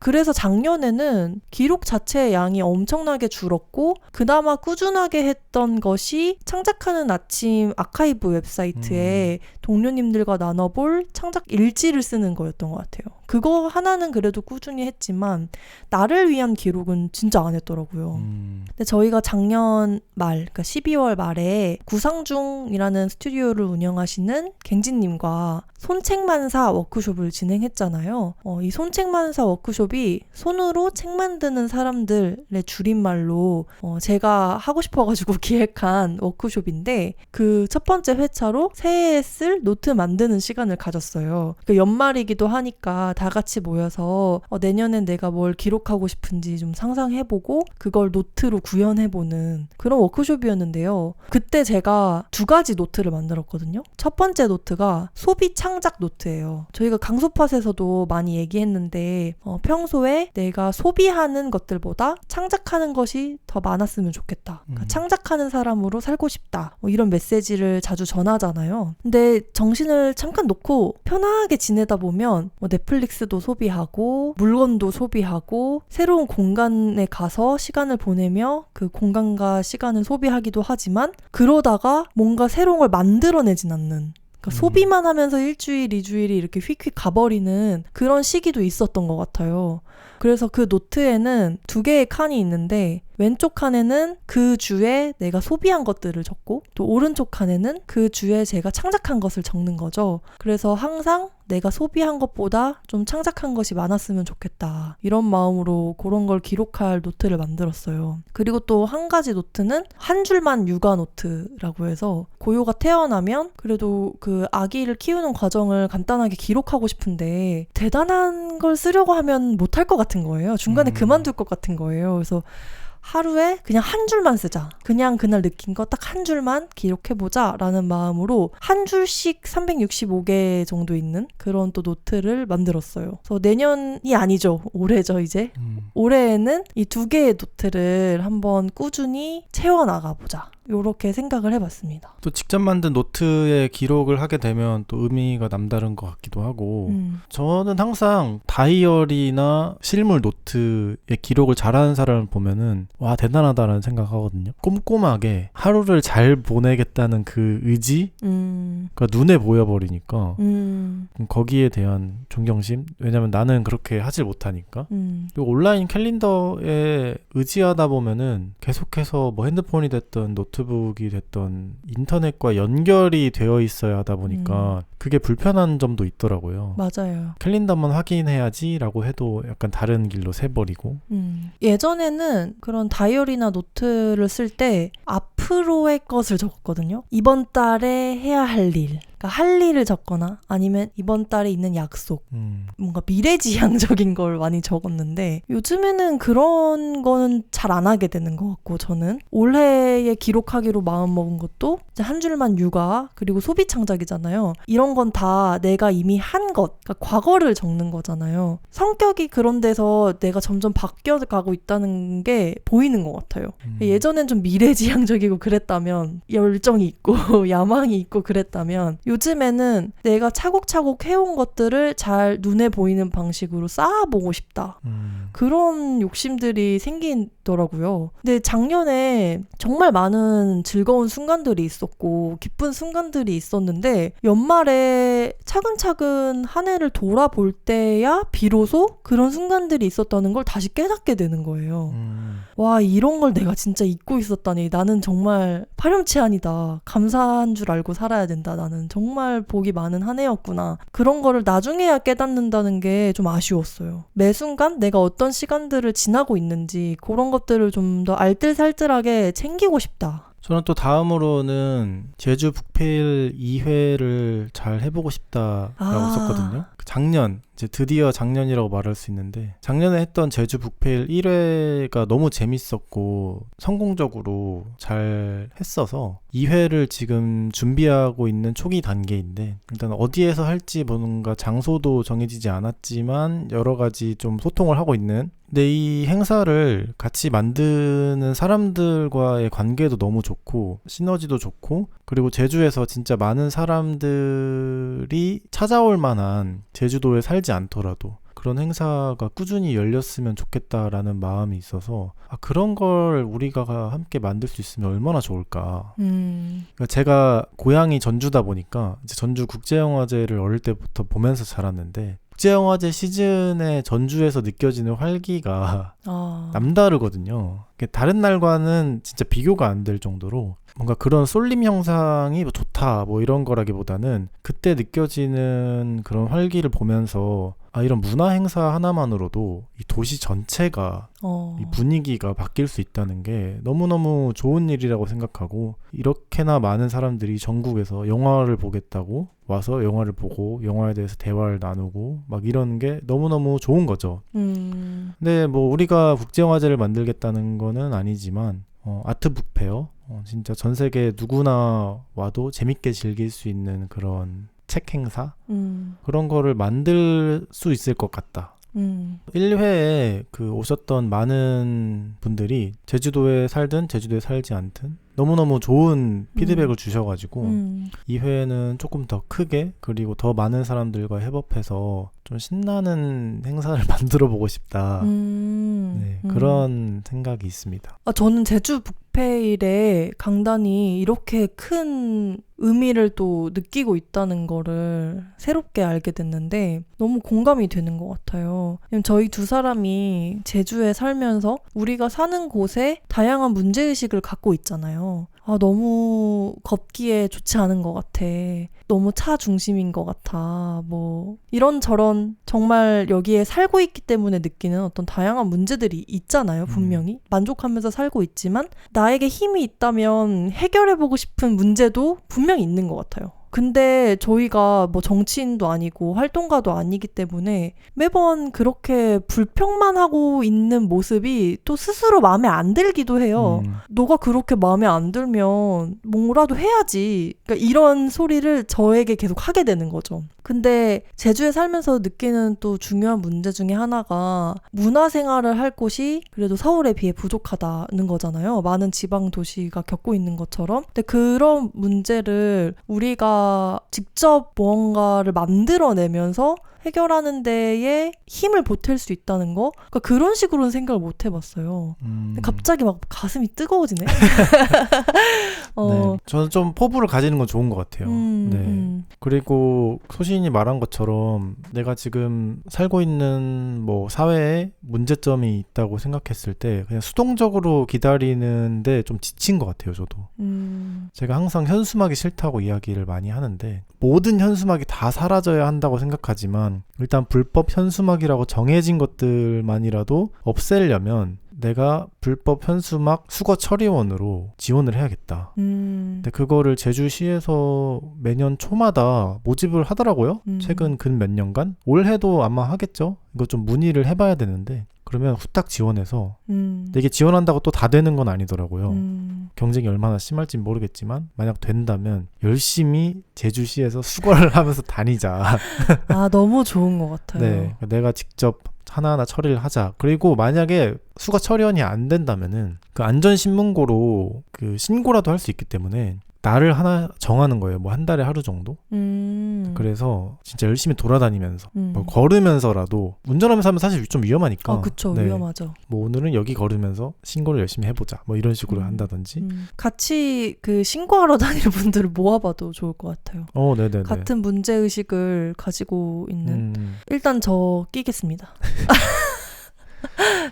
그래서 작년에는 기록 자체의 양이 엄청나게 줄었고 그나마 꾸준하게 했던 것이 창작하는 아침 아카이브 웹사이트에 동료님들과 나눠볼 창작 일지를 쓰는 거였던 것 같아요. 그거 하나는 그래도 꾸준히 했지만 나를 위한 기록은 진짜 안 했더라고요. 근데 저희가 작년 말, 그러니까 12월 말에 구상중이라는 스튜디오를 운영하시는 갱진님과 손책만사 워크숍을 진행했잖아요. 이 손책만사 워크숍이 손으로 책 만드는 사람들의 줄임말로 제가 하고 싶어가지고 기획한 워크숍인데 그 첫 번째 회차로 새해에 쓸 노트 만드는 시간을 가졌어요. 그러니까 연말이기도 하니까 다 같이 모여서 내년엔 내가 뭘 기록하고 싶은지 좀 상상해보고 그걸 노트로 구현해보는 그런 워크숍이었는데요. 그때 제가 2가지 노트를 만들었거든요. 첫 번째 노트가 소비 창작 노트예요. 저희가 강소팟에서도 많이 얘기했는데 평소에 내가 소비하는 것들보다 창작하는 것이 더 많았으면 좋겠다. 그러니까 창작하는 사람으로 살고 싶다. 이런 메시지를 자주 전하잖아요. 근데 정신을 잠깐 놓고 편하게 지내다 보면 넷플릭스도 소비하고 물건도 소비하고 새로운 공간에 가서 시간을 보내며 그 공간과 시간을 소비하기도 하지만 그러다가 뭔가 새로운 걸 만들어내진 않는 그러니까 소비만 하면서 1주일, 2주일이 이렇게 휙휙 가버리는 그런 시기도 있었던 것 같아요. 그래서 그 노트에는 2개의 칸이 있는데 왼쪽 칸에는 그 주에 내가 소비한 것들을 적고 또 오른쪽 칸에는 그 주에 제가 창작한 것을 적는 거죠. 그래서 항상 내가 소비한 것보다 좀 창작한 것이 많았으면 좋겠다. 이런 마음으로 그런 걸 기록할 노트를 만들었어요. 그리고 또 한 가지 노트는 한 줄만 육아 노트라고 해서 고요가 태어나면 그래도 그 아기를 키우는 과정을 간단하게 기록하고 싶은데 대단한 걸 쓰려고 하면 못할 것 같은 거예요. 중간에 그만둘 것 같은 거예요. 그래서 하루에 그냥 한 줄만 쓰자. 그냥 그날 느낀 거 딱 한 줄만 기록해보자 라는 마음으로 한 줄씩 365개 정도 있는 그런 또 노트를 만들었어요. 그래서 내년이 아니죠. 올해죠 이제. 올해에는 이 2개의 노트를 한번 꾸준히 채워나가보자. 요렇게 생각을 해봤습니다. 또 직접 만든 노트에 기록을 하게 되면 또 의미가 남다른 것 같기도 하고 저는 항상 다이어리나 실물 노트에 기록을 잘하는 사람을 보면은 와 대단하다라는 생각하거든요. 꼼꼼하게 하루를 잘 보내겠다는 그 의지 가 눈에 보여버리니까 거기에 대한 존경심 왜냐면 나는 그렇게 하질 못하니까 그리고 온라인 캘린더에 의지하다 보면은 계속해서 뭐 핸드폰이 됐든 노트북이 됐던 인터넷과 연결이 되어 있어야 하다 보니까 그게 불편한 점도 있더라고요. 맞아요. 캘린더만 확인해야지 라고 해도 약간 다른 길로 새버리고 예전에는 그런 다이어리나 노트를 쓸 때 앞으로의 것을 적었거든요. 이번 달에 해야 할 일 그러니까 할 일을 적거나 아니면 이번 달에 있는 약속 뭔가 미래지향적인 걸 많이 적었는데 요즘에는 그런 거는 잘 안 하게 되는 것 같고 저는 올해에 기록하기로 마음먹은 것도 이제 한 줄만 육아 그리고 소비 창작이잖아요. 이런 건 다 내가 이미 한 것 그러니까 과거를 적는 거잖아요. 성격이 그런 데서 내가 점점 바뀌어가고 있다는 게 보이는 것 같아요. 예전엔 좀 미래지향적이고 그랬다면 열정이 있고 야망이 있고 그랬다면 요즘에는 내가 차곡차곡 해온 것들을 잘 눈에 보이는 방식으로 쌓아보고 싶다. 그런 욕심들이 생기더라고요. 하시더라고요. 근데 작년에 정말 많은 즐거운 순간들이 있었고 기쁜 순간들이 있었는데 연말에 차근차근 한 해를 돌아볼 때야 비로소 그런 순간들이 있었다는 걸 다시 깨닫게 되는 거예요. 와, 이런 걸 내가 진짜 잊고 있었다니. 나는 정말 파렴치한이다. 감사한 줄 알고 살아야 된다. 나는 정말 복이 많은 한 해였구나. 그런 거를 나중에야 깨닫는다는 게 좀 아쉬웠어요. 매 순간 내가 어떤 시간들을 지나고 있는지 그런 것들을 좀 더 알뜰살뜰하게 챙기고 싶다. 저는 또 다음으로는 제주 북페일 2회를 잘 해보고 싶다라고 썼거든요. 작년, 이제 드디어 작년이라고 말할 수 있는데 작년에 했던 제주 북페일 1회가 너무 재밌었고 성공적으로 잘 했어서 2회를 지금 준비하고 있는 초기 단계인데 일단 어디에서 할지 뭔가 장소도 정해지지 않았지만 여러 가지 좀 소통을 하고 있는, 근데 이 행사를 같이 만드는 사람들과의 관계도 너무 좋고 시너지도 좋고 그리고 제주에서 진짜 많은 사람들이 찾아올 만한, 제주도에 살지 않더라도 그런 행사가 꾸준히 열렸으면 좋겠다라는 마음이 있어서 그런 걸 우리가 함께 만들 수 있으면 얼마나 좋을까. 그러니까 제가 고향이 전주다 보니까 이제 전주 국제영화제를 어릴 때부터 보면서 자랐는데 국제영화제 시즌에 전주에서 느껴지는 활기가 남다르거든요. 다른 날과는 진짜 비교가 안 될 정도로 뭔가 그런 쏠림 형상이 뭐 좋다 뭐 이런 거라기보다는 그때 느껴지는 그런 활기를 보면서 이런 문화 행사 하나만으로도 이 도시 전체가 이 분위기가 바뀔 수 있다는 게 너무너무 좋은 일이라고 생각하고, 이렇게나 많은 사람들이 전국에서 영화를 보겠다고 와서 영화를 보고 영화에 대해서 대화를 나누고 막 이런 게 너무너무 좋은 거죠. 근데 뭐 우리가 국제영화제를 만들겠다는 거는 아니지만 아트 북페어, 진짜 전 세계 누구나 와도 재밌게 즐길 수 있는 그런 책 행사? 그런 거를 만들 수 있을 것 같다. 1회에 그 오셨던 많은 분들이 제주도에 살든 제주도에 살지 않든 너무너무 좋은 피드백을 주셔가지고 2회는 조금 더 크게 그리고 더 많은 사람들과 협업해서 좀 신나는 행사를 만들어 보고 싶다. 네, 그런 생각이 있습니다. 저는 제주 북페일에 강단이 이렇게 큰 의미를 또 느끼고 있다는 거를 새롭게 알게 됐는데 너무 공감이 되는 것 같아요. 저희 두 사람이 제주에 살면서 우리가 사는 곳에 다양한 문제의식을 갖고 있잖아요. 너무 걷기에 좋지 않은 것 같아. 너무 차 중심인 것 같아. 뭐 이런저런 정말 여기에 살고 있기 때문에 느끼는 어떤 다양한 문제들이 있잖아요. 분명히. 만족하면서 살고 있지만 나에게 힘이 있다면 해결해보고 싶은 문제도 분명히 있는 것 같아요. 근데 저희가 뭐 정치인도 아니고 활동가도 아니기 때문에 매번 그렇게 불평만 하고 있는 모습이 또 스스로 마음에 안 들기도 해요. 너가 그렇게 마음에 안 들면 뭐라도 해야지. 그러니까 이런 소리를 저에게 계속 하게 되는 거죠. 근데 제주에 살면서 느끼는 또 중요한 문제 중에 하나가 문화생활을 할 곳이 그래도 서울에 비해 부족하다는 거잖아요. 많은 지방 도시가 겪고 있는 것처럼. 근데 그런 문제를 우리가 직접 무언가를 만들어내면서 해결하는 데에 힘을 보탤 수 있다는 거? 그러니까 그런 식으로는 생각을 못 해봤어요. 근데 갑자기 막 가슴이 뜨거워지네. 네, 저는 좀 포부를 가지는 건 좋은 것 같아요. 네. 그리고 소신이 말한 것처럼 내가 지금 살고 있는 뭐 사회에 문제점이 있다고 생각했을 때 그냥 수동적으로 기다리는데 좀 지친 것 같아요. 저도. 제가 항상 현수막이 싫다고 이야기를 많이 하는데 모든 현수막이 다 사라져야 한다고 생각하지만 일단 불법 현수막이라고 정해진 것들만이라도 없애려면 내가 불법 현수막 수거 처리원으로 지원을 해야겠다. 근데 그거를 제주시에서 매년 초마다 모집을 하더라고요. 최근 근 몇 년간. 올해도 아마 하겠죠. 이거 좀 문의를 해봐야 되는데 그러면 후딱 지원해서 근데 이게 지원한다고 또 다 되는 건 아니더라고요. 경쟁이 얼마나 심할지 모르겠지만 만약 된다면 열심히 제주시에서 수거를 하면서 다니자. 너무 좋은 것 같아요. 네, 내가 직접 하나하나 처리를 하자. 그리고 만약에 수거 처리원이 안 된다면은 그 안전신문고로 그 신고라도 할 수 있기 때문에 날을 하나 정하는 거예요. 뭐 한 달에 하루 정도. 그래서 진짜 열심히 돌아다니면서 뭐 걸으면서라도 운전하면서 하면 사실 좀 위험하니까. 그쵸. 네. 위험하죠. 뭐 오늘은 여기 걸으면서 신고를 열심히 해보자. 뭐 이런 식으로 한다든지. 같이 그 신고하러 다니는 분들을 모아봐도 좋을 것 같아요. 네네네. 같은 문제의식을 가지고 있는. 일단 저 끼겠습니다.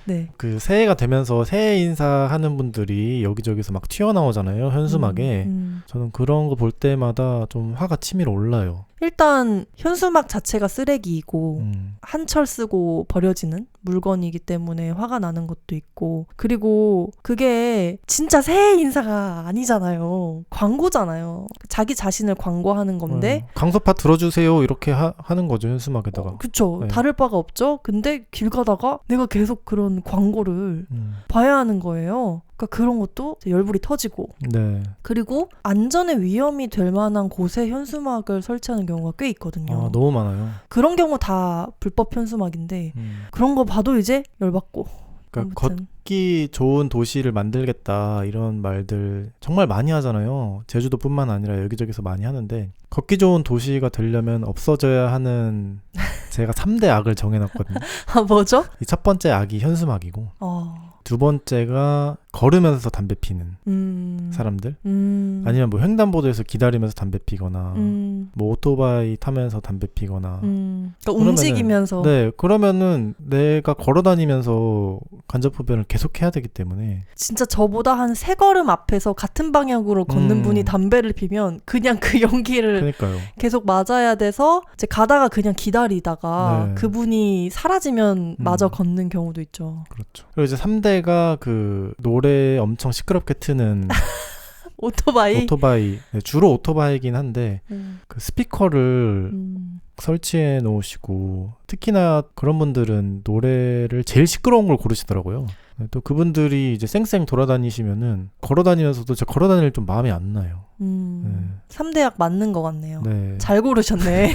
네. 그 새해가 되면서 새해 인사하는 분들이 여기저기서 막 튀어나오잖아요. 현수막에. 저는 그런 거 볼 때마다 좀 화가 치밀어 올라요. 일단 현수막 자체가 쓰레기이고 한철 쓰고 버려지는 물건이기 때문에 화가 나는 것도 있고, 그리고 그게 진짜 새해 인사가 아니잖아요. 광고잖아요. 자기 자신을 광고하는 건데 강서파 들어주세요 이렇게 하는 거죠, 현수막에다가. 그쵸. 네. 다를 바가 없죠. 근데 길 가다가 내가 계속 그런 광고를 봐야 하는 거예요. 그러니까 그런 것도 열불이 터지고. 네. 그리고 안전에 위험이 될 만한 곳에 현수막을 설치하는 경우가 꽤 있거든요. 너무 많아요. 그런 경우 다 불법 현수막인데 그런 거 봐도 이제 열받고. 그러니까 걷기 좋은 도시를 만들겠다 이런 말들 정말 많이 하잖아요. 제주도뿐만 아니라 여기저기서 많이 하는데, 걷기 좋은 도시가 되려면 없어져야 하는 제가 3대 악을 정해놨거든요. 뭐죠? 이 첫 번째 악이 현수막이고, 두 번째가 걸으면서 담배 피는 사람들, 아니면 뭐 횡단보도에서 기다리면서 담배 피거나 뭐 오토바이 타면서 담배 피거나 그러니까 움직이면서. 네, 그러면은 내가 걸어다니면서 간접흡연을 계속 해야 되기 때문에. 진짜 저보다 한 3걸음 앞에서 같은 방향으로 걷는 분이 담배를 피면 그냥 그 연기를 그러니까요. 계속 맞아야 돼서 이제 가다가 그냥 기다리다가 그분이 사라지면 마저 걷는 경우도 있죠. 그렇죠. 그리고 이제 3대가 그 노래 엄청 시끄럽게 트는 오토바이. 네, 주로 오토바이긴 한데 그 스피커를 설치해 놓으시고, 특히나 그런 분들은 노래를 제일 시끄러운 걸 고르시더라고요. 또 그분들이 이제 쌩쌩 돌아다니시면은 걸어다니면서도 제 걸어다닐 좀 마음이 안 나요. 3대약 맞는 것 같네요. 네. 잘 고르셨네.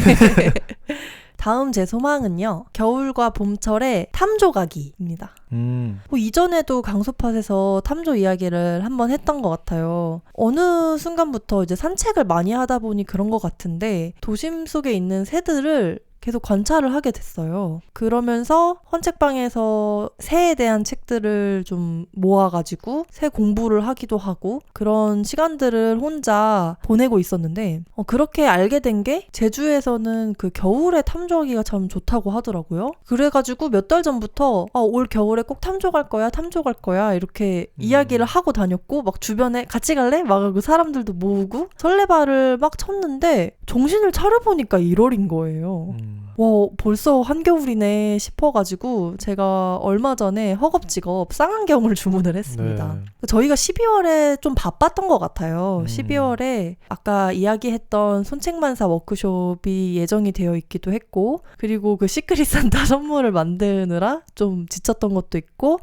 다음 제 소망은요, 겨울과 봄철에 탐조 가기입니다. 뭐 이전에도 강소팟에서 탐조 이야기를 한번 했던 것 같아요. 어느 순간부터 이제 산책을 많이 하다 보니 그런 것 같은데, 도심 속에 있는 새들을 계속 관찰을 하게 됐어요. 그러면서 헌책방에서 새에 대한 책들을 좀 모아가지고 새 공부를 하기도 하고 그런 시간들을 혼자 보내고 있었는데, 그렇게 알게 된 게 제주에서는 그 겨울에 탐조하기가 참 좋다고 하더라고요. 그래가지고 몇 달 전부터 올 겨울에 꼭 탐조 갈 거야 이렇게 이야기를 하고 다녔고, 막 주변에 같이 갈래? 막 하고 사람들도 모으고 설레발을 막 쳤는데 정신을 차려보니까 1월인 거예요. 와, 벌써 한겨울이네 싶어가지고 제가 얼마 전에 허겁지겁 쌍안경을 주문을 했습니다. 네. 저희가 12월에 좀 바빴던 것 같아요. 12월에 아까 이야기했던 손책만사 워크숍이 예정이 되어 있기도 했고, 그리고 그 시크릿 산타 선물을 만드느라 좀 지쳤던 것도 있고,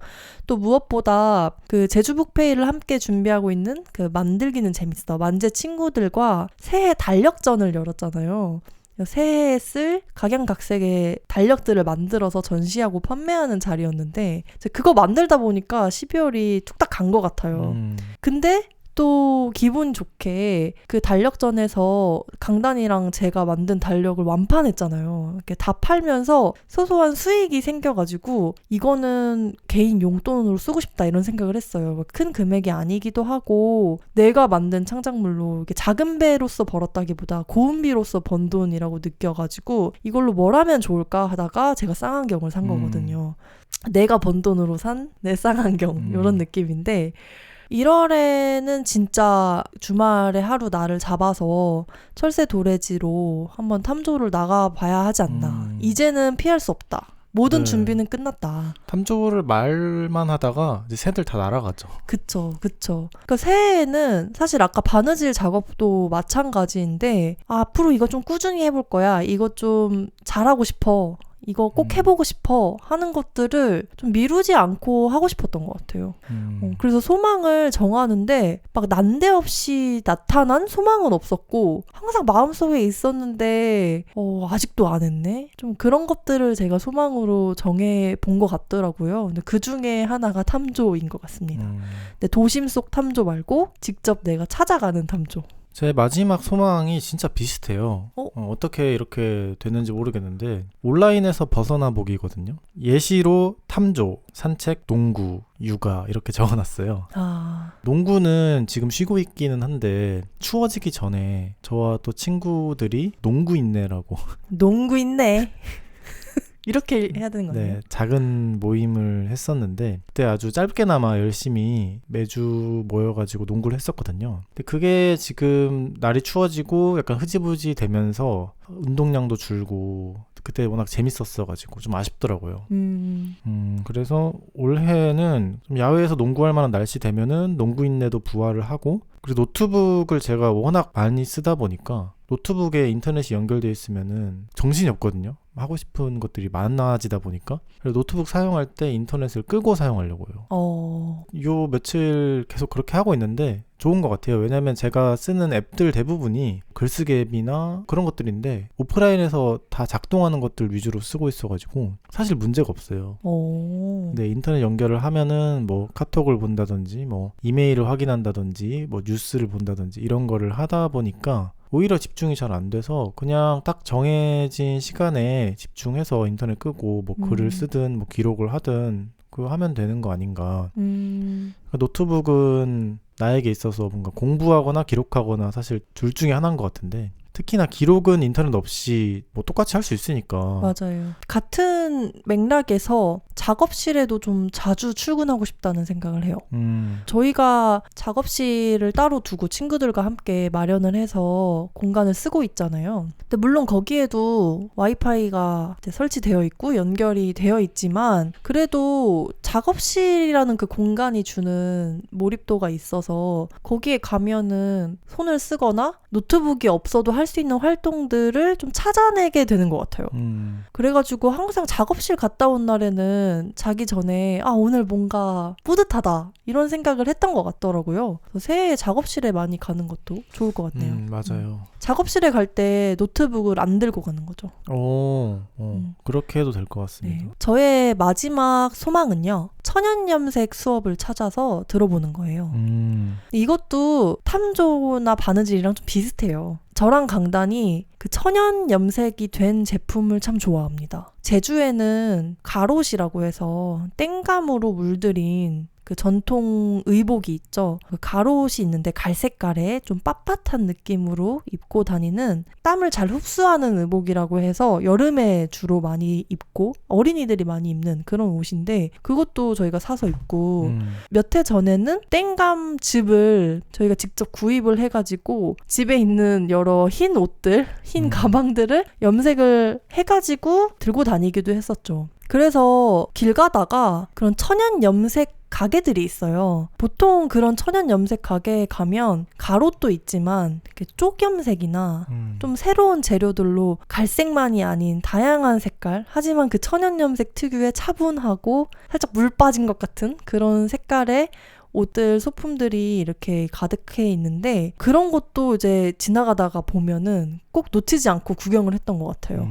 또 무엇보다 그 제주 북페이를 함께 준비하고 있는 그 만들기는 재밌어 만재 친구들과 새해 달력전을 열었잖아요. 새해에 쓸 각양각색의 달력들을 만들어서 전시하고 판매하는 자리였는데, 그거 만들다 보니까 12월이 뚝딱 간 것 같아요. 근데 또 기분 좋게 그 달력전에서 강단이랑 제가 만든 달력을 완판했잖아요. 이렇게 다 팔면서 소소한 수익이 생겨가지고 이거는 개인 용돈으로 쓰고 싶다 이런 생각을 했어요. 큰 금액이 아니기도 하고 내가 만든 창작물로 이렇게 작은 배로서 벌었다기보다 고은비로서 번 돈이라고 느껴가지고 이걸로 뭘 하면 좋을까 하다가 제가 쌍안경을 산 거거든요. 내가 번 돈으로 산 내 쌍안경 이런 느낌인데, 1월에는 진짜 주말에 하루 날을 잡아서 철새 도래지로 한번 탐조를 나가봐야 하지 않나. 이제는 피할 수 없다. 모든 준비는 끝났다. 탐조를 말만 하다가 이제 새들 다 날아가죠. 그쵸. 그러니까 새해에는 사실 아까 바느질 작업도 마찬가지인데, 앞으로 이거 좀 꾸준히 해볼 거야. 이거 좀 잘하고 싶어. 이거 꼭 해보고 싶어 하는 것들을 좀 미루지 않고 하고 싶었던 것 같아요. 그래서 소망을 정하는데 막 난데없이 나타난 소망은 없었고, 항상 마음속에 있었는데 아직도 안 했네? 좀 그런 것들을 제가 소망으로 정해본 것 같더라고요. 근데 그 중에 하나가 탐조인 것 같습니다. 근데 도심 속 탐조 말고 직접 내가 찾아가는 탐조. 제 마지막 소망이 진짜 비슷해요. 어떻게 이렇게 됐는지 모르겠는데 온라인에서 벗어나 보기거든요. 예시로 탐조, 산책, 농구, 육아 이렇게 적어놨어요. 농구는 지금 쉬고 있기는 한데 추워지기 전에 저와 또 친구들이 농구 인내라고 농구 있네. 이렇게 해야 되는 거네요. 네, 작은 모임을 했었는데 그때 아주 짧게나마 열심히 매주 모여가지고 농구를 했었거든요. 근데 그게 지금 날이 추워지고 약간 흐지부지 되면서 운동량도 줄고 그때 워낙 재밌었어가지고 좀 아쉽더라고요. 그래서 올해는 좀 야외에서 농구할 만한 날씨 되면은 농구 인내도 부활을 하고, 그리고 노트북을 제가 워낙 많이 쓰다 보니까 노트북에 인터넷이 연결되어 있으면은 정신이 없거든요. 하고 싶은 것들이 많아지다 보니까. 그래서 노트북 사용할 때 인터넷을 끄고 사용하려고요. 요 며칠 계속 그렇게 하고 있는데 좋은 것 같아요. 왜냐면 제가 쓰는 앱들 대부분이 글쓰기 앱이나 그런 것들인데 오프라인에서 다 작동하는 것들 위주로 쓰고 있어가지고 사실 문제가 없어요. 근데 인터넷 연결을 하면은 뭐 카톡을 본다든지 뭐 이메일을 확인한다든지 뭐 뉴스를 본다든지 이런 거를 하다 보니까 오히려 집중이 잘 안 돼서 그냥 딱 정해진 시간에 집중해서 인터넷 끄고 뭐 글을 쓰든 뭐 기록을 하든 그거 하면 되는 거 아닌가. 노트북은 나에게 있어서 뭔가 공부하거나 기록하거나 사실 둘 중에 하나인 것 같은데 특히나 기록은 인터넷 없이 뭐 똑같이 할 수 있으니까. 맞아요. 같은 맥락에서 작업실에도 좀 자주 출근하고 싶다는 생각을 해요. 저희가 작업실을 따로 두고 친구들과 함께 마련을 해서 공간을 쓰고 있잖아요. 근데 물론 거기에도 와이파이가 설치되어 있고 연결이 되어 있지만 그래도 작업실이라는 그 공간이 주는 몰입도가 있어서 거기에 가면은 손을 쓰거나 노트북이 없어도 할 수 있는 활동들을 좀 찾아내게 되는 것 같아요. 그래가지고 항상 작업실 갔다 온 날에는 자기 전에 오늘 뭔가 뿌듯하다 이런 생각을 했던 것 같더라고요. 그래서 새해에 작업실에 많이 가는 것도 좋을 것 같네요. 맞아요. 작업실에 갈 때 노트북을 안 들고 가는 거죠. 그렇게 해도 될 것 같습니다. 네. 저의 마지막 소망은요. 천연염색 수업을 찾아서 들어보는 거예요. 이것도 탐조나 바느질이랑 좀 비슷해요. 저랑 강단이 그 천연염색이 된 제품을 참 좋아합니다. 제주에는 가롯이라고 해서 땡감으로 물들인 그 전통 의복이 있죠. 그 가롯이 있는데 갈색깔에 좀 빳빳한 느낌으로 입고 다니는 땀을 잘 흡수하는 의복이라고 해서 여름에 주로 많이 입고 어린이들이 많이 입는 그런 옷인데 그것도 저희가 사서 입고 몇 해 전에는 땡감즙을 저희가 직접 구입을 해가지고 집에 있는 여러 흰 옷들, 흰 가방들을 염색을 해가지고 들고 다니기도 했었죠. 그래서 길 가다가 그런 천연 염색 가게들이 있어요. 보통 그런 천연 염색 가게에 가면 가롯도 있지만 이렇게 쪽염색이나 좀 새로운 재료들로 갈색만이 아닌 다양한 색깔, 하지만 그 천연 염색 특유의 차분하고 살짝 물 빠진 것 같은 그런 색깔의 옷들, 소품들이 이렇게 가득해 있는데 그런 것도 이제 지나가다가 보면은 꼭 놓치지 않고 구경을 했던 것 같아요.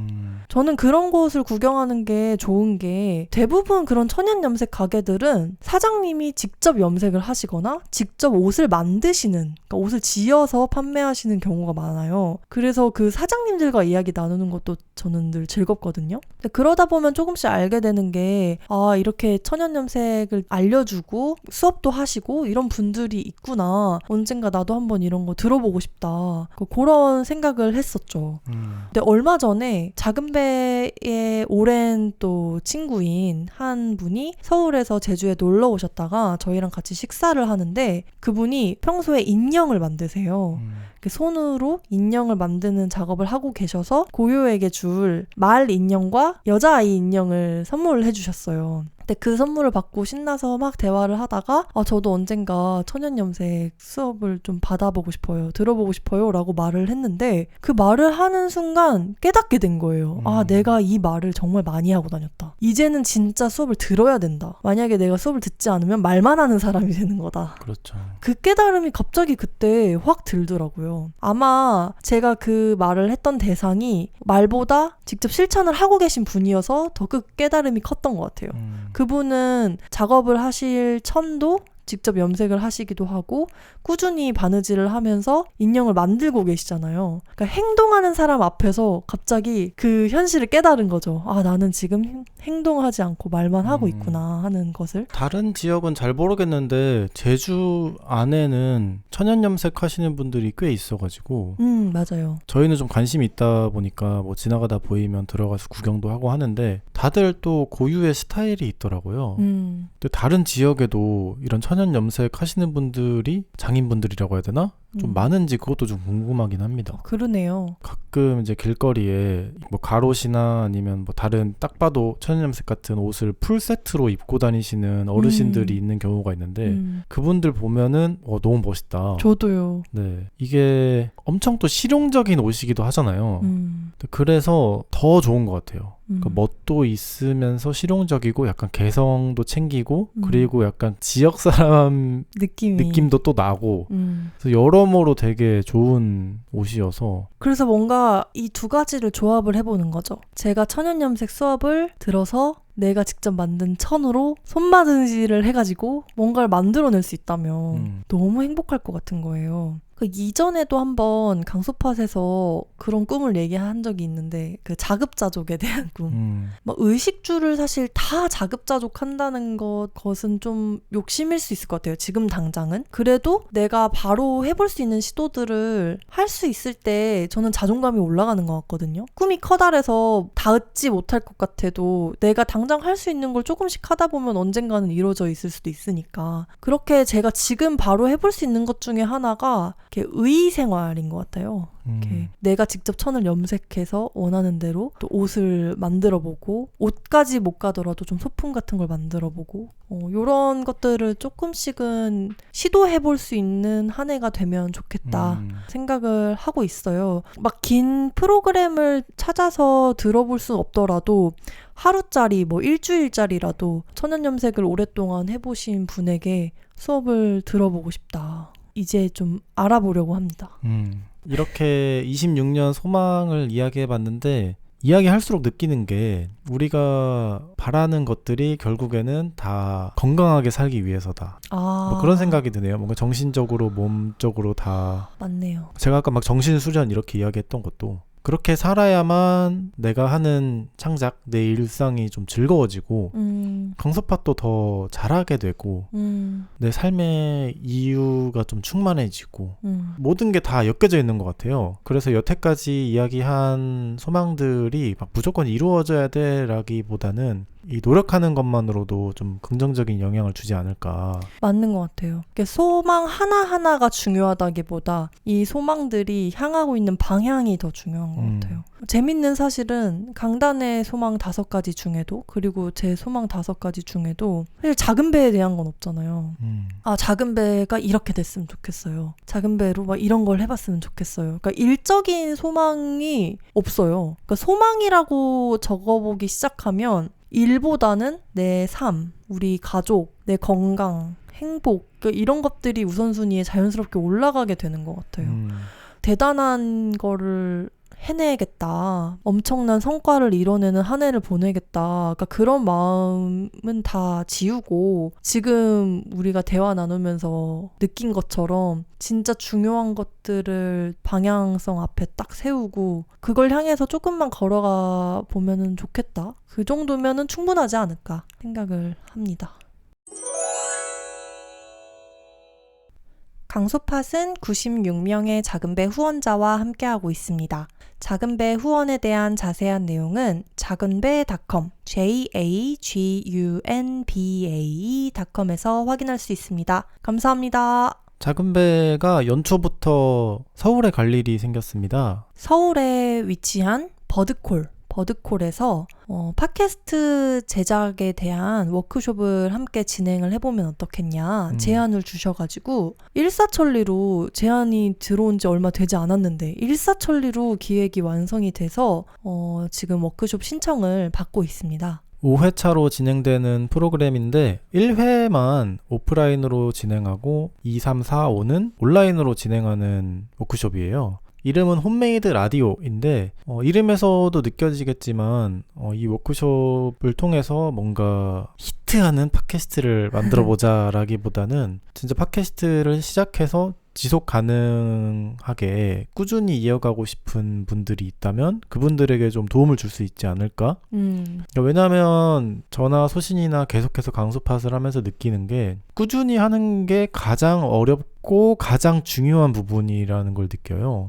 저는 그런 곳을 구경하는 게 좋은 게 대부분 그런 천연 염색 가게들은 사장님이 직접 염색을 하시거나 직접 옷을 만드시는, 그러니까 옷을 지어서 판매하시는 경우가 많아요. 그래서 그 사장님들과 이야기 나누는 것도 저는 늘 즐겁거든요. 근데 그러다 보면 조금씩 알게 되는 게 이렇게 천연 염색을 알려주고 수업도 하시고 이런 분들이 있구나. 언젠가 나도 한번 이런 거 들어보고 싶다. 그런 생각을 했었죠. 근데 얼마 전에 작은 배의 오랜 또 친구인 한 분이 서울에서 제주에 놀러 오셨다가 저희랑 같이 식사를 하는데 그분이 평소에 인형을 만드세요. 손으로 인형을 만드는 작업을 하고 계셔서 고요에게 줄 말 인형과 여자아이 인형을 선물을 해주셨어요. 근데 그 선물을 받고 신나서 막 대화를 하다가 저도 언젠가 천연염색 수업을 좀 받아보고 싶어요. 들어보고 싶어요. 라고 말을 했는데 그 말을 하는 순간 깨닫게 된 거예요. 내가 이 말을 정말 많이 하고 다녔다. 이제는 진짜 수업을 들어야 된다. 만약에 내가 수업을 듣지 않으면 말만 하는 사람이 되는 거다. 그렇죠. 그 깨달음이 갑자기 그때 확 들더라고요. 아마 제가 그 말을 했던 대상이 말보다 직접 실천을 하고 계신 분이어서 더 그 깨달음이 컸던 것 같아요. 그분은 작업을 하실 천도 직접 염색을 하시기도 하고 꾸준히 바느질을 하면서 인형을 만들고 계시잖아요. 그러니까 행동하는 사람 앞에서 갑자기 그 현실을 깨달은 거죠. 아, 나는 지금 행동하지 않고 말만 하고 있구나 하는 것을. 다른 지역은 잘 모르겠는데 제주 안에는 천연 염색 하시는 분들이 꽤 있어가지고 맞아요. 저희는 좀 관심이 있다 보니까 뭐 지나가다 보이면 들어가서 구경도 하고 하는데 다들 또 고유의 스타일이 있더라고요. 근데 다른 지역에도 이런 천연 염색 하시는 분들이 장인분들이라고 해야 되나? 좀 많은지 그것도 좀 궁금하긴 합니다. 그러네요. 가끔 이제 길거리에 뭐 가롯이나 아니면 뭐 다른 딱 봐도 천연 염색 같은 옷을 풀 세트로 입고 다니시는 어르신들이 있는 경우가 있는데 그분들 보면은 너무 멋있다. 저도요. 네, 이게 엄청 또 실용적인 옷이기도 하잖아요. 그래서 더 좋은 것 같아요. 그러니까 멋도 있으면서 실용적이고 약간 개성도 챙기고 그리고 약간 지역 사람 느낌도 또 나고 그래서 여러모로 되게 좋은 옷이어서 그래서 뭔가 이 두 가지를 조합을 해보는 거죠. 제가 천연염색 수업을 들어서 내가 직접 만든 천으로 손바느질을 해가지고 뭔가를 만들어낼 수 있다면 너무 행복할 것 같은 거예요. 그 이전에도 한번 강소팟에서 그런 꿈을 얘기한 적이 있는데 그 자급자족에 대한 꿈. 막 의식주를 사실 다 자급자족한다는 것은 좀 욕심일 수 있을 것 같아요. 지금 당장은. 그래도 내가 바로 해볼 수 있는 시도들을 할 수 있을 때 저는 자존감이 올라가는 것 같거든요. 꿈이 커다래서 닿지 못할 것 같아도 내가 당장 할 수 있는 걸 조금씩 하다 보면 언젠가는 이루어져 있을 수도 있으니까 그렇게 제가 지금 바로 해볼 수 있는 것 중에 하나가 이렇게 의생활인 것 같아요. 이렇게 내가 직접 천을 염색해서 원하는 대로 또 옷을 만들어보고 옷까지 못 가더라도 좀 소품 같은 걸 만들어보고 이런 것들을 조금씩은 시도해볼 수 있는 한 해가 되면 좋겠다 생각을 하고 있어요. 막 긴 프로그램을 찾아서 들어볼 수 없더라도 하루짜리 뭐 일주일짜리라도 천연염색을 오랫동안 해보신 분에게 수업을 들어보고 싶다. 이제 좀 알아보려고 합니다. 이렇게 26년 소망을 이야기해봤는데 이야기할수록 느끼는 게 우리가 바라는 것들이 결국에는 다 건강하게 살기 위해서다. 뭐 그런 생각이 드네요. 뭔가 정신적으로 몸적으로 다. 맞네요. 제가 아까 막 정신수련 이렇게 이야기했던 것도 그렇게 살아야만 내가 하는 창작, 내 일상이 좀 즐거워지고 강소팟도 더 잘하게 되고 내 삶의 이유가 좀 충만해지고 모든 게 다 엮여져 있는 것 같아요. 그래서 여태까지 이야기한 소망들이 막 무조건 이루어져야 돼라기보다는 이 노력하는 것만으로도 좀 긍정적인 영향을 주지 않을까. 맞는 것 같아요. 소망 하나하나가 중요하다기보다 이 소망들이 향하고 있는 방향이 더 중요한 것 같아요. 재밌는 사실은 강단의 소망 5가지 중에도 그리고 제 소망 5가지 중에도 사실 작은 배에 대한 건 없잖아요. 아, 작은 배가 이렇게 됐으면 좋겠어요. 작은 배로 막 이런 걸 해봤으면 좋겠어요. 그러니까 일적인 소망이 없어요. 그러니까 소망이라고 적어보기 시작하면 일보다는 내 삶, 우리 가족, 내 건강, 행복 이런 것들이 우선순위에 자연스럽게 올라가게 되는 것 같아요. 대단한 거를 해내겠다. 엄청난 성과를 이뤄내는 한 해를 보내겠다. 그러니까 그런 마음은 다 지우고 지금 우리가 대화 나누면서 느낀 것처럼 진짜 중요한 것들을 방향성 앞에 딱 세우고 그걸 향해서 조금만 걸어가 보면은 좋겠다. 그 정도면은 충분하지 않을까 생각을 합니다. 강소팟은 96명의 작은배 후원자와 함께하고 있습니다. 작은배 후원에 대한 자세한 내용은 작은배.com, jagunba.com에서 확인할 수 있습니다. 감사합니다. 작은배가 연초부터 서울에 갈 일이 생겼습니다. 서울에 위치한 버드콜에서 팟캐스트 제작에 대한 워크숍을 함께 진행을 해보면 어떻겠냐 제안을 주셔가지고 일사천리로 제안이 들어온 지 얼마 되지 않았는데 일사천리로 기획이 완성이 돼서 지금 워크숍 신청을 받고 있습니다. 5회차로 진행되는 프로그램인데 1회만 오프라인으로 진행하고 2, 3, 4, 5는 온라인으로 진행하는 워크숍이에요. 이름은 홈메이드 라디오인데 이름에서도 느껴지겠지만 이 워크숍을 통해서 뭔가 히트하는 팟캐스트를 만들어보자 라기보다는 진짜 팟캐스트를 시작해서 지속 가능하게 꾸준히 이어가고 싶은 분들이 있다면 그분들에게 좀 도움을 줄 수 있지 않을까? 그러니까 왜냐하면 저나 소신이나 계속해서 강수팟을 하면서 느끼는 게 꾸준히 하는 게 가장 어렵고 가장 중요한 부분이라는 걸 느껴요.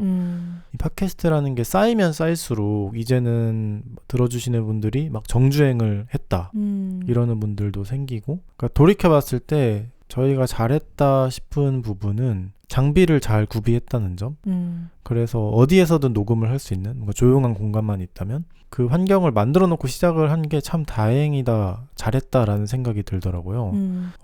이 팟캐스트라는 게 쌓이면 쌓일수록 이제는 들어주시는 분들이 막 정주행을 했다 이러는 분들도 생기고, 그러니까 돌이켜봤을 때 저희가 잘했다 싶은 부분은 장비를 잘 구비했다는 점. 그래서 어디에서든 녹음을 할 수 있는 뭔가 조용한 공간만 있다면 그 환경을 만들어 놓고 시작을 한 게 참 다행이다, 잘했다라는 생각이 들더라고요.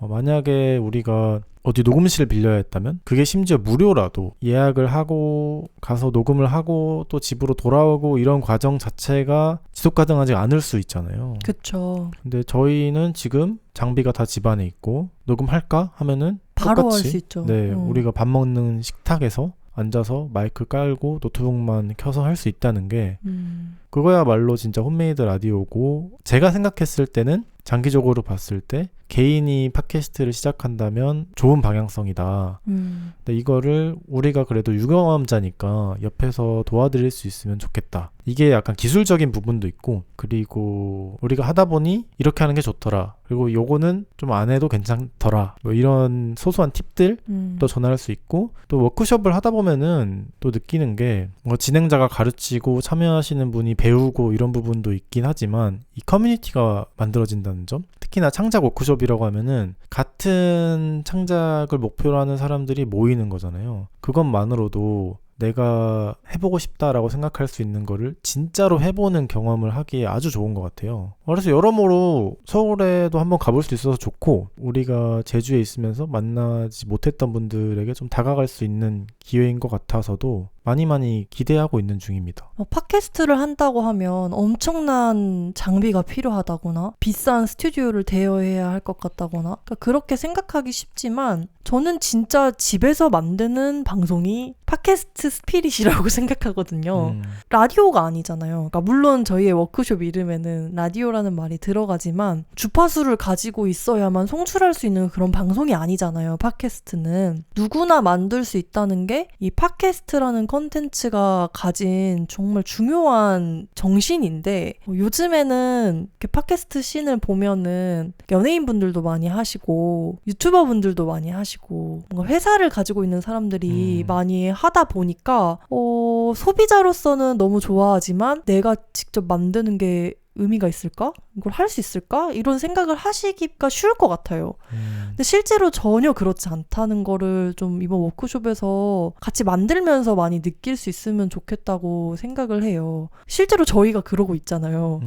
만약에 우리가 어디 녹음실을 빌려야 했다면 그게 심지어 무료라도 예약을 하고 가서 녹음을 하고 또 집으로 돌아오고 이런 과정 자체가 지속 가능하지 않을 수 있잖아요. 그쵸. 근데 저희는 지금 장비가 다 집안에 있고 녹음할까 하면은 바로 할 똑같이 수 있죠. 네, 우리가 밥 먹는 식탁에서 앉아서 마이크 깔고 노트북만 켜서 할 수 있다는 게 그거야말로 진짜 홈메이드 라디오고, 제가 생각했을 때는 장기적으로 봤을 때 개인이 팟캐스트를 시작한다면 좋은 방향성이다. 근데 이거를 우리가 그래도 유경험자니까 옆에서 도와드릴 수 있으면 좋겠다. 이게 약간 기술적인 부분도 있고, 그리고 우리가 하다 보니 이렇게 하는 게 좋더라, 그리고 요거는 좀 안 해도 괜찮더라, 뭐 이런 소소한 팁들도 전할 수 있고, 또 워크숍을 하다 보면은 또 느끼는 게 진행자가 가르치고 참여하시는 분이 배우고 이런 부분도 있긴 하지만 이 커뮤니티가 만들어진다는 점, 특히나 창작 워크숍이라고 하면은 같은 창작을 목표로 하는 사람들이 모이는 거잖아요. 그것만으로도 내가 해보고 싶다라고 생각할 수 있는 거를 진짜로 해보는 경험을 하기에 아주 좋은 것 같아요. 그래서 여러모로 서울에도 한번 가볼 수 있어서 좋고, 우리가 제주에 있으면서 만나지 못했던 분들에게 좀 다가갈 수 있는 기회인 것 같아서도 많이 기대하고 있는 중입니다. 팟캐스트를 한다고 하면 엄청난 장비가 필요하다거나 비싼 스튜디오를 대여해야 할 것 같다거나, 그러니까 그렇게 생각하기 쉽지만 저는 진짜 집에서 만드는 방송이 팟캐스트 스피릿이라고 생각하거든요. 라디오가 아니잖아요. 그러니까 물론 저희의 워크숍 이름에는 라디오라는 말이 들어가지만 주파수를 가지고 있어야만 송출할 수 있는 그런 방송이 아니잖아요. 팟캐스트는 누구나 만들 수 있다는 게 이 팟캐스트라는 컨텐츠가 가진 정말 중요한 정신인데, 요즘에는 이렇게 팟캐스트 씬을 보면은 연예인분들도 많이 하시고 유튜버 분들도 많이 하시고 뭔가 회사를 가지고 있는 사람들이 많이 하다 보니까 소비자로서는 너무 좋아하지만 내가 직접 만드는 게 의미가 있을까? 이걸 할 수 있을까? 이런 생각을 하시기가 쉬울 것 같아요. 근데 실제로 전혀 그렇지 않다는 거를 좀 이번 워크숍에서 같이 만들면서 많이 느낄 수 있으면 좋겠다고 생각을 해요. 실제로 저희가 그러고 있잖아요.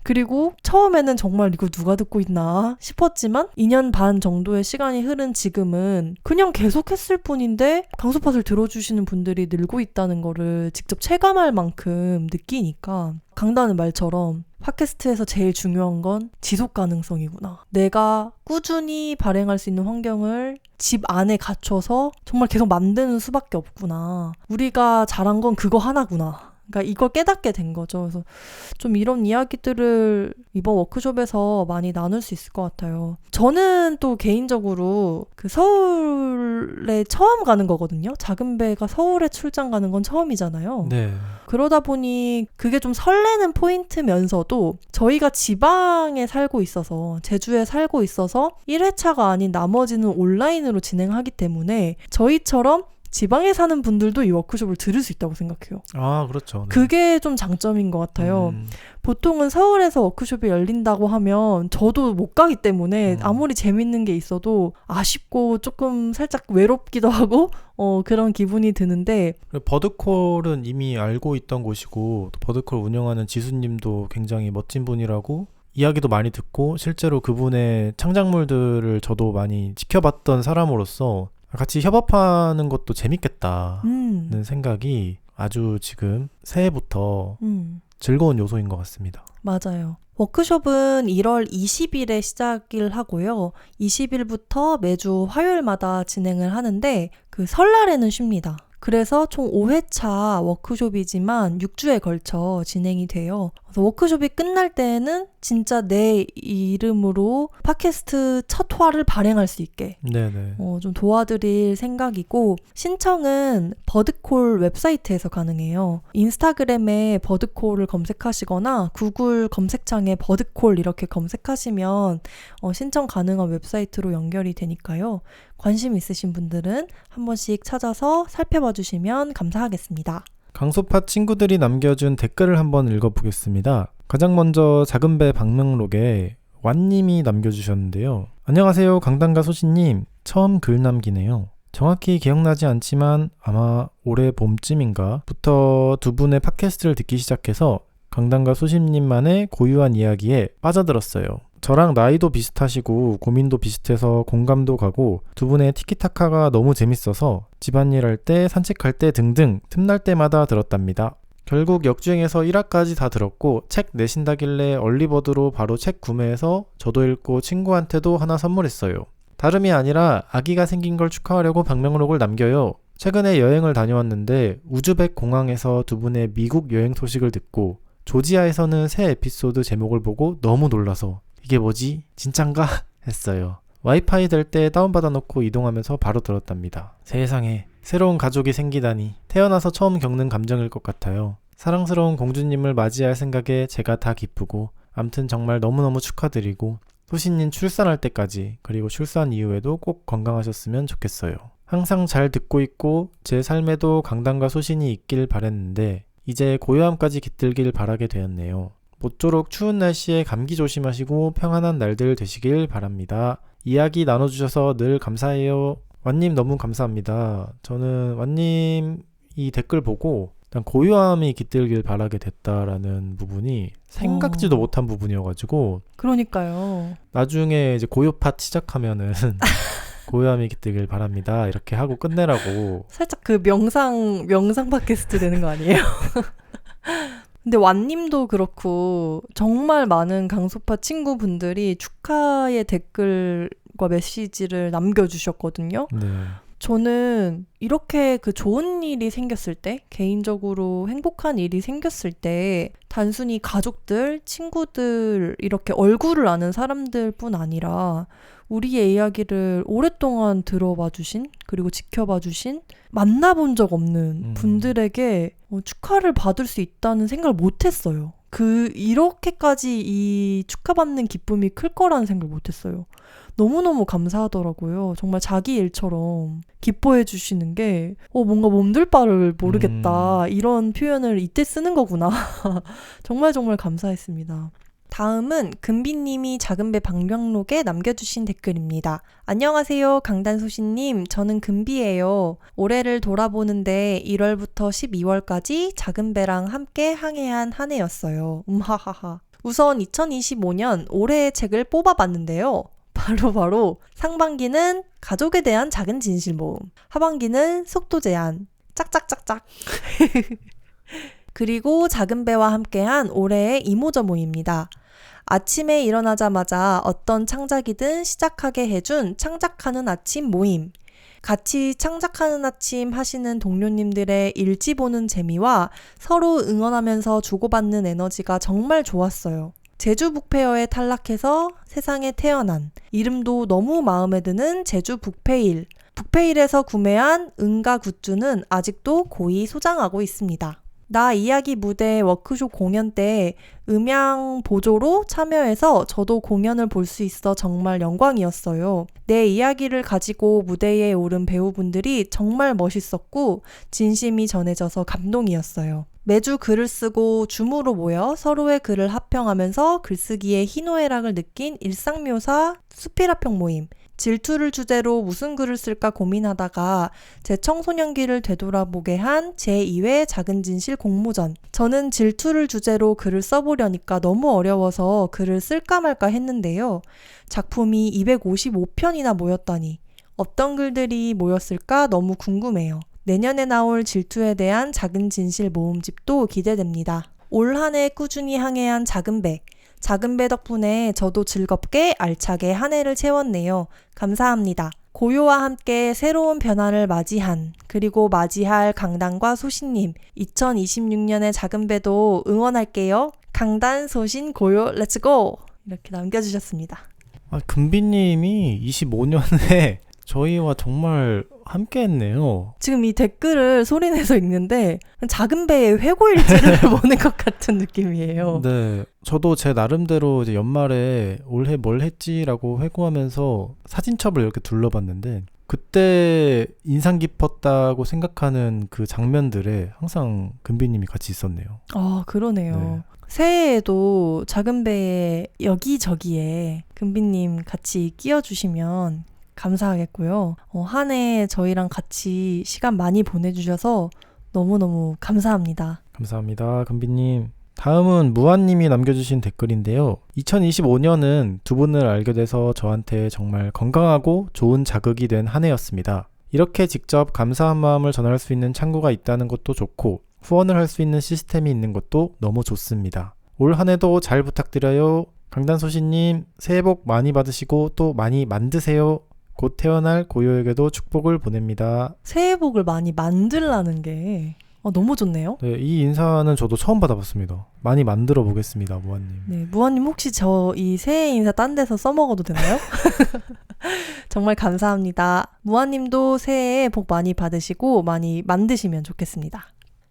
그리고 처음에는 정말 이거 누가 듣고 있나 싶었지만 2년 반 정도의 시간이 흐른 지금은 그냥 계속했을 뿐인데 강수팟을 들어주시는 분들이 늘고 있다는 거를 직접 체감할 만큼 느끼니까, 강다는 말처럼 팟캐스트에서 제일 중요한 건 지속 가능성이구나. 내가 꾸준히 발행할 수 있는 환경을 집 안에 갖춰서 정말 계속 만드는 수밖에 없구나. 우리가 잘한 건 그거 하나구나. 그러니까 이걸 깨닫게 된 거죠. 그래서 좀 이런 이야기들을 이번 워크숍에서 많이 나눌 수 있을 것 같아요. 저는 또 개인적으로 그 서울에 처음 가는 거거든요. 작은 배가 서울에 출장 가는 건 처음이잖아요. 네. 그러다 보니 그게 좀 설레는 포인트면서도 저희가 지방에 살고 있어서, 제주에 살고 있어서 1회차가 아닌 나머지는 온라인으로 진행하기 때문에 저희처럼 지방에 사는 분들도 이 워크숍을 들을 수 있다고 생각해요. 아, 그렇죠. 네. 그게 좀 장점인 것 같아요. 보통은 서울에서 워크숍이 열린다고 하면 저도 못 가기 때문에 아무리 재밌는 게 있어도 아쉽고 조금 살짝 외롭기도 하고 그런 기분이 드는데, 버드콜은 이미 알고 있던 곳이고, 또 버드콜 운영하는 지수님도 굉장히 멋진 분이라고 이야기도 많이 듣고 실제로 그분의 창작물들을 저도 많이 지켜봤던 사람으로서 같이 협업하는 것도 재밌겠다는 생각이 아주 지금 새해부터 즐거운 요소인 것 같습니다. 맞아요. 워크숍은 1월 20일에 시작을 하고요. 20일부터 매주 화요일마다 진행을 하는데 그 설날에는 쉽니다. 그래서 총 5회차 워크숍이지만 6주에 걸쳐 진행이 돼요. 그래서 워크숍이 끝날 때에는 진짜 내 이름으로 팟캐스트 첫 화를 발행할 수 있게 네네. 좀 도와드릴 생각이고, 신청은 버드콜 웹사이트에서 가능해요. 인스타그램에 버드콜을 검색하시거나 구글 검색창에 버드콜 이렇게 검색하시면 신청 가능한 웹사이트로 연결이 되니까요. 관심 있으신 분들은 한 번씩 찾아서 살펴봐 주시면 감사하겠습니다. 강소파 친구들이 남겨준 댓글을 한번 읽어보겠습니다. 가장 먼저 작은배 방명록에 완님이 남겨주셨는데요. 안녕하세요, 강단가 소신님. 처음 글 남기네요. 정확히 기억나지 않지만 아마 올해 봄쯤인가부터 두 분의 팟캐스트를 듣기 시작해서 강단가 소신님만의 고유한 이야기에 빠져들었어요. 저랑 나이도 비슷하시고 고민도 비슷해서 공감도 가고 두 분의 티키타카가 너무 재밌어서 집안일 할 때, 산책할 때 등등 틈날 때마다 들었답니다. 결국 역주행해서 1화까지 다 들었고 책 내신다길래 얼리버드로 바로 책 구매해서 저도 읽고 친구한테도 하나 선물했어요. 다름이 아니라 아기가 생긴 걸 축하하려고 방명록을 남겨요. 최근에 여행을 다녀왔는데 우즈벡 공항에서 두 분의 미국 여행 소식을 듣고 조지아에서는 새 에피소드 제목을 보고 너무 놀라서 이게 뭐지? 진짠가? 했어요. 와이파이 될 때 다운받아 놓고 이동하면서 바로 들었답니다. 세상에, 새로운 가족이 생기다니. 태어나서 처음 겪는 감정일 것 같아요. 사랑스러운 공주님을 맞이할 생각에 제가 다 기쁘고, 암튼 정말 너무너무 축하드리고 소신님 출산할 때까지, 그리고 출산 이후에도 꼭 건강하셨으면 좋겠어요. 항상 잘 듣고 있고 제 삶에도 강단과 소신이 있길 바랬는데 이제 고요함까지 깃들길 바라게 되었네요. 모쪼록 추운 날씨에 감기 조심하시고 평안한 날들 되시길 바랍니다. 이야기 나눠주셔서 늘 감사해요. 완님 너무 감사합니다. 저는 완님 이 댓글 보고 일단 고요함이 깃들길 바라게 됐다라는 부분이 생각지도 못한 부분이어가지고, 그러니까요. 나중에 이제 고요 팟 시작하면은 고요함이 깃들길 바랍니다 이렇게 하고 끝내라고. 살짝 그 명상 팟캐스트 되는 거 아니에요? 근데 완님도 그렇고 정말 많은 강소파 친구분들이 축하의 댓글과 메시지를 남겨주셨거든요. 네. 저는 이렇게 그 좋은 일이 생겼을 때, 개인적으로 행복한 일이 생겼을 때 단순히 가족들, 친구들, 이렇게 얼굴을 아는 사람들뿐 아니라 우리의 이야기를 오랫동안 들어봐 주신, 그리고 지켜봐 주신, 만나본 적 없는 분들에게 축하를 받을 수 있다는 생각을 못했어요. 이렇게까지 이 축하받는 기쁨이 클 거라는 생각을 못했어요. 너무너무 감사하더라고요. 정말 자기 일처럼 기뻐해 주시는 게 뭔가 몸둘 바를 모르겠다. 이런 표현을 이때 쓰는 거구나. 정말 정말 감사했습니다. 다음은 금비님이 작은배 방명록에 남겨주신 댓글입니다. 안녕하세요, 강단소신님. 저는 금비예요. 올해를 돌아보는데 1월부터 12월까지 작은배랑 함께 항해한 한 해였어요. 하하하. 우선 2025년 올해의 책을 뽑아봤는데요. 바로 상반기는 가족에 대한 작은 진실 모음, 하반기는 속도 제한, 짝짝짝짝. 그리고 작은배와 함께한 올해의 이모저모입니다. 아침에 일어나자마자 어떤 창작이든 시작하게 해준 창작하는 아침 모임. 같이 창작하는 아침 하시는 동료님들의 일지 보는 재미와 서로 응원하면서 주고받는 에너지가 정말 좋았어요. 제주 북페어에 탈락해서 세상에 태어난, 이름도 너무 마음에 드는 제주 북페일. 북페일에서 구매한 응가 굿즈는 아직도 고이 소장하고 있습니다. 나 이야기 무대 워크숍 공연 때 음향 보조로 참여해서 저도 공연을 볼 수 있어 정말 영광이었어요. 내 이야기를 가지고 무대에 오른 배우분들이 정말 멋있었고 진심이 전해져서 감동이었어요. 매주 글을 쓰고 줌으로 모여 서로의 글을 합평하면서 글쓰기의 희노애락을 느낀 일상묘사 수필합평 모임. 질투를 주제로 무슨 글을 쓸까 고민하다가 제 청소년기를 되돌아보게 한 제2회 작은 진실 공모전. 저는 질투를 주제로 글을 써보려니까 너무 어려워서 글을 쓸까 말까 했는데요. 작품이 255편이나 모였다니 어떤 글들이 모였을까 너무 궁금해요. 내년에 나올 질투에 대한 작은 진실 모음집도 기대됩니다. 올 한 해 꾸준히 항해한 작은 배 덕분에 저도 즐겁게 알차게 한 해를 채웠네요. 감사합니다. 고요와 함께 새로운 변화를 맞이한 그리고 맞이할 강단과 소신님 2026년의 작은 배도 응원할게요. 강단, 소신, 고요, 렛츠고! 이렇게 남겨주셨습니다. 금비님이 25년에 저희와 정말 함께 했네요. 지금 이 댓글을 소리내서 읽는데 작은 배의 회고일지를 보는 것 같은 느낌이에요. 네, 저도 제 나름대로 이제 연말에 올해 뭘 했지라고 회고하면서 사진첩을 이렇게 둘러봤는데 그때 인상 깊었다고 생각하는 그 장면들에 항상 금비님이 같이 있었네요. 그러네요. 네. 새해에도 작은 배의 여기저기에 금비님 같이 끼워주시면 감사하겠고요. 한 해 저희랑 같이 시간 많이 보내주셔서 너무너무 감사합니다. 감사합니다, 금비님. 다음은 무한님이 남겨주신 댓글인데요. 2025년은 두 분을 알게 돼서 저한테 정말 건강하고 좋은 자극이 된 한 해였습니다. 이렇게 직접 감사한 마음을 전할 수 있는 창구가 있다는 것도 좋고 후원을 할 수 있는 시스템이 있는 것도 너무 좋습니다. 올 한 해도 잘 부탁드려요. 강단소신님 새해 복 많이 받으시고 또 많이 만드세요. 곧 태어날 고요에게도 축복을 보냅니다. 새해 복을 많이 만들라는 게 너무 좋네요. 네, 이 인사는 저도 처음 받아봤습니다. 많이 만들어 보겠습니다, 무한님. 네, 무한님 혹시 저 이 새해 인사 딴 데서 써먹어도 되나요? 정말 감사합니다. 무한님도 새해에 복 많이 받으시고 많이 만드시면 좋겠습니다.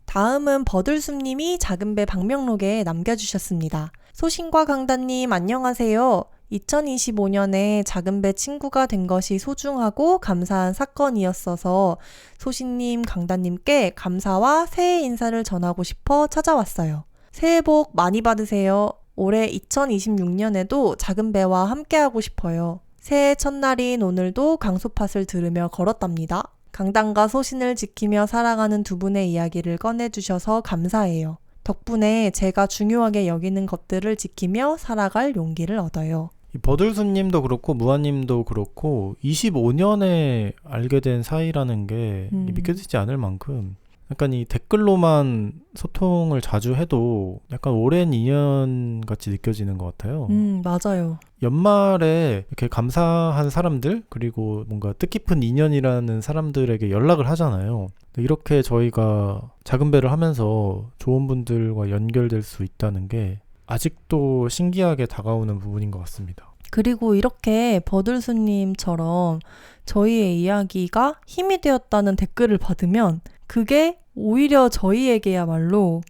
다음은 버들숨님이 작은배 방명록에 남겨주셨습니다. 소신과 강단님 안녕하세요. 2025년에 작은배 친구가 된 것이 소중하고 감사한 사건이었어서 소신님, 강단님께 감사와 새해 인사를 전하고 싶어 찾아왔어요. 새해 복 많이 받으세요. 올해 2026년에도 작은배와 함께하고 싶어요. 새해 첫날인 오늘도 강소팟을 들으며 걸었답니다. 강단과 소신을 지키며 살아가는 두 분의 이야기를 꺼내주셔서 감사해요. 덕분에 제가 중요하게 여기는 것들을 지키며 살아갈 용기를 얻어요. 이 버들수님도 그렇고 무한님도 그렇고 25년에 알게 된 사이라는 게 믿겨지지 않을 만큼 약간 이 댓글로만 소통을 자주 해도 약간 오랜 인연 같이 느껴지는 것 같아요. 맞아요. 연말에 이렇게 감사한 사람들 그리고 뭔가 뜻깊은 인연이라는 사람들에게 연락을 하잖아요. 이렇게 저희가 작은 배를 하면서 좋은 분들과 연결될 수 있다는 게 아직도 신기하게 다가오는 부분인 것 같습니다. 그리고 이렇게 버들수님처럼 저희의 이야기가 힘이 되었다는 댓글을 받으면 그게 오히려 저희에게야말로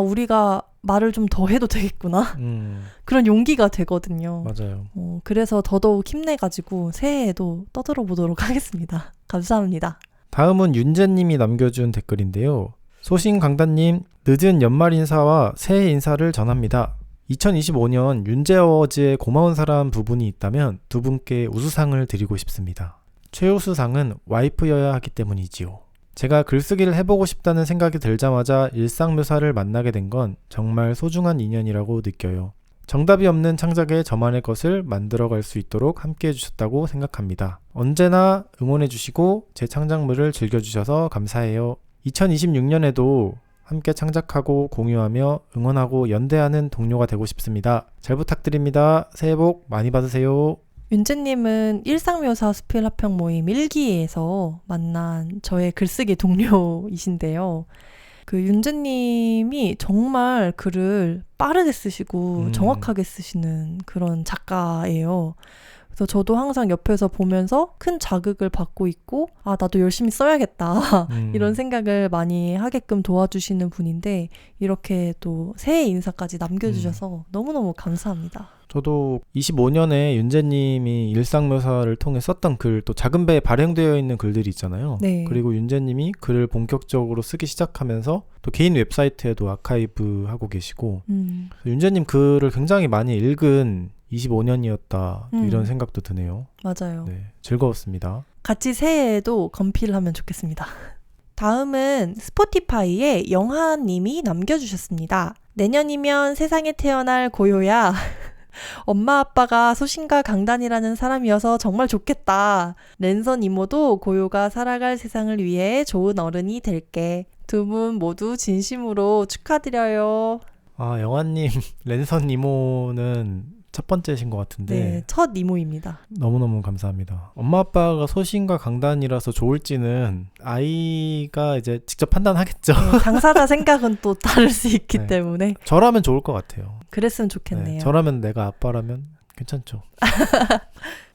우리가 말을 좀 더 해도 되겠구나 그런 용기가 되거든요. 맞아요. 그래서 더더욱 힘내가지고 새해에도 떠들어 보도록 하겠습니다. 감사합니다. 다음은 윤재님이 남겨준 댓글인데요. 소신 강단님, 늦은 연말 인사와 새해 인사를 전합니다. 2025년 윤재 어워즈에 고마운 사람 부분이 있다면 두 분께 우수상을 드리고 싶습니다. 최우수상은 와이프여야 하기 때문이지요. 제가 글쓰기를 해보고 싶다는 생각이 들자마자 일상묘사를 만나게 된 건 정말 소중한 인연이라고 느껴요. 정답이 없는 창작에 저만의 것을 만들어갈 수 있도록 함께해 주셨다고 생각합니다. 언제나 응원해 주시고 제 창작물을 즐겨주셔서 감사해요. 2026년에도 함께 창작하고 공유하며 응원하고 연대하는 동료가 되고 싶습니다. 잘 부탁드립니다. 새해 복 많이 받으세요. 윤재님은 일상묘사 수필 합평 모임 1기에서 만난 저의 글쓰기 동료이신데요. 그 윤재님이 정말 글을 빠르게 쓰시고 정확하게 쓰시는 그런 작가예요. 그래서 저도 항상 옆에서 보면서 큰 자극을 받고 있고 나도 열심히 써야겠다 이런 생각을 많이 하게끔 도와주시는 분인데 이렇게 또 새해 인사까지 남겨주셔서 너무너무 감사합니다. 저도 25년에 윤재님이 일상묘사를 통해 썼던 글, 또 작은 배에 발행되어 있는 글들이 있잖아요. 네. 그리고 윤재님이 글을 본격적으로 쓰기 시작하면서 또 개인 웹사이트에도 아카이브 하고 계시고 윤재님 글을 굉장히 많이 읽은 25년이었다 이런 생각도 드네요. 맞아요. 네, 즐거웠습니다. 같이 새해에도 건필하면 좋겠습니다. 다음은 스포티파이에 영하님이 남겨주셨습니다. 내년이면 세상에 태어날 고요야. 엄마 아빠가 소신과 강단이라는 사람이어서 정말 좋겠다. 랜선 이모도 고요가 살아갈 세상을 위해 좋은 어른이 될게. 두 분 모두 진심으로 축하드려요. 영아님 랜선 이모는 첫 번째신 것 같은데 네, 첫 이모입니다. 너무너무 감사합니다. 엄마 아빠가 소신과 강단이라서 좋을지는 아이가 이제 직접 판단하겠죠. 네, 당사자 생각은 또 다를 수 있기 네. 때문에 저라면 좋을 것 같아요. 그랬으면 좋겠네요. 네, 저라면 내가 아빠라면 괜찮죠.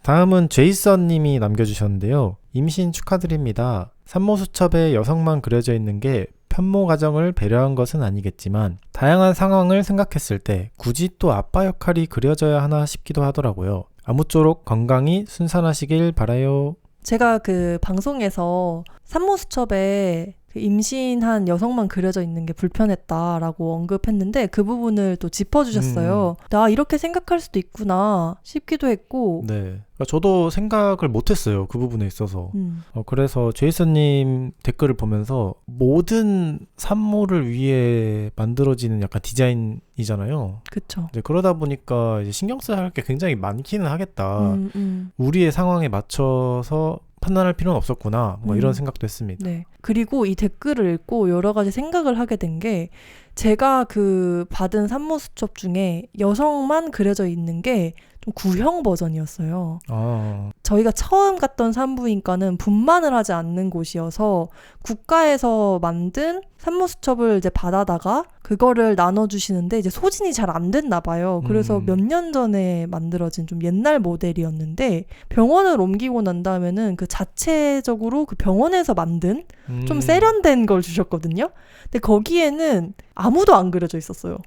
다음은 제이선 님이 남겨주셨는데요. 임신 축하드립니다. 산모수첩에 여성만 그려져 있는 게 편모 가정을 배려한 것은 아니겠지만 다양한 상황을 생각했을 때 굳이 또 아빠 역할이 그려져야 하나 싶기도 하더라고요. 아무쪼록 건강히 순산하시길 바라요. 제가 그 방송에서 산모수첩에 그 임신한 여성만 그려져 있는 게 불편했다라고 언급했는데 그 부분을 또 짚어주셨어요. 나 이렇게 생각할 수도 있구나 싶기도 했고 네, 그러니까 저도 생각을 못했어요. 그 부분에 있어서. 그래서 제이슨님 댓글을 보면서 모든 산모를 위해 만들어지는 약간 디자인이잖아요. 그쵸. 이제 그러다 보니까 이제 신경 써야 할 게 굉장히 많기는 하겠다. 우리의 상황에 맞춰서 판단할 필요는 없었구나. 뭐 이런 생각도 했습니다. 네. 그리고 이 댓글을 읽고 여러 가지 생각을 하게 된 게 제가 그 받은 산모수첩 중에 여성만 그려져 있는 게 좀 구형 버전이었어요. 저희가 처음 갔던 산부인과는 분만을 하지 않는 곳이어서 국가에서 만든 산모수첩을 이제 받아다가 그거를 나눠주시는데 이제 소진이 잘 안 됐나 봐요. 그래서 몇 년 전에 만들어진 좀 옛날 모델이었는데 병원을 옮기고 난 다음에는 그 자체적으로 그 병원에서 만든 좀 세련된 걸 주셨거든요. 근데 거기에는 아무도 안 그려져 있었어요.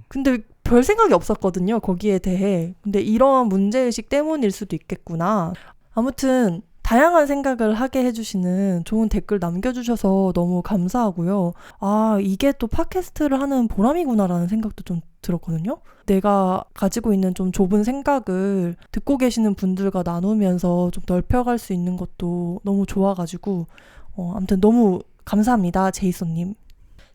근데 별 생각이 없었거든요. 거기에 대해. 근데 이런 문제의식 때문일 수도 있겠구나. 아무튼 다양한 생각을 하게 해주시는 좋은 댓글 남겨주셔서 너무 감사하고요. 아, 이게 또 팟캐스트를 하는 보람이구나라는 생각도 좀 들었거든요. 내가 가지고 있는 좀 좁은 생각을 듣고 계시는 분들과 나누면서 좀 넓혀갈 수 있는 것도 너무 좋아가지고 아무튼 너무 감사합니다. 제이손님.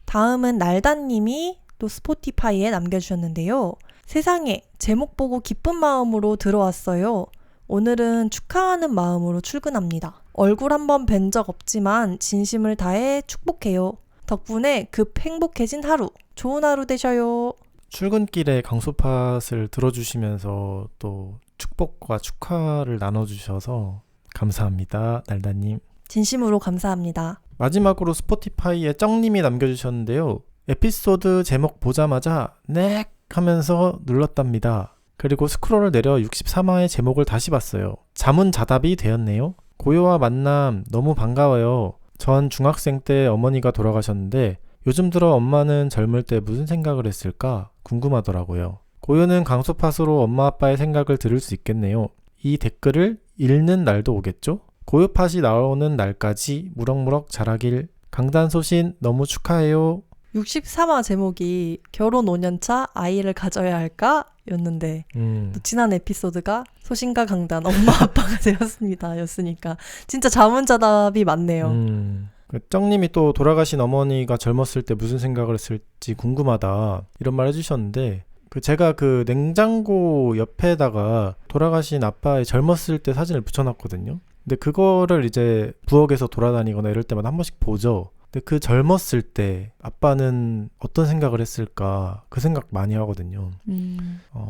다음은 날다님이 또 스포티파이에 남겨주셨는데요. 세상에 제목 보고 기쁜 마음으로 들어왔어요. 오늘은 축하하는 마음으로 출근합니다. 얼굴 한번 뵌 적 없지만 진심을 다해 축복해요. 덕분에 급 행복해진 하루. 좋은 하루 되셔요. 출근길에 강소팟을 들어주시면서 또 축복과 축하를 나눠주셔서 감사합니다. 날다님. 진심으로 감사합니다. 마지막으로 스포티파이에 쩡님이 남겨주셨는데요. 에피소드 제목 보자마자 넥 하면서 눌렀답니다. 그리고 스크롤을 내려 63화의 제목을 다시 봤어요. 자문자답이 되었네요. 고요와 만남 너무 반가워요. 전 중학생 때 어머니가 돌아가셨는데 요즘 들어 엄마는 젊을 때 무슨 생각을 했을까 궁금하더라고요. 고요는 강소팟으로 엄마 아빠의 생각을 들을 수 있겠네요. 이 댓글을 읽는 날도 오겠죠? 고요팟이 나오는 날까지 무럭무럭 자라길. 강단 소신 너무 축하해요. 63화 제목이 결혼 5년차 아이를 가져야 할까? 였는데 또 지난 에피소드가 소신과 강단 엄마 아빠가 되었습니다 였으니까 진짜 자문자답이 많네요. 쩡님이 또 돌아가신 어머니가 젊었을 때 무슨 생각을 했을지 궁금하다 이런 말 해주셨는데 제가 그 냉장고 옆에다가 돌아가신 아빠의 젊었을 때 사진을 붙여놨거든요. 근데 그거를 이제 부엌에서 돌아다니거나 이럴 때마다 한 번씩 보죠. 근데 그 젊었을 때 아빠는 어떤 생각을 했을까 그 생각 많이 하거든요.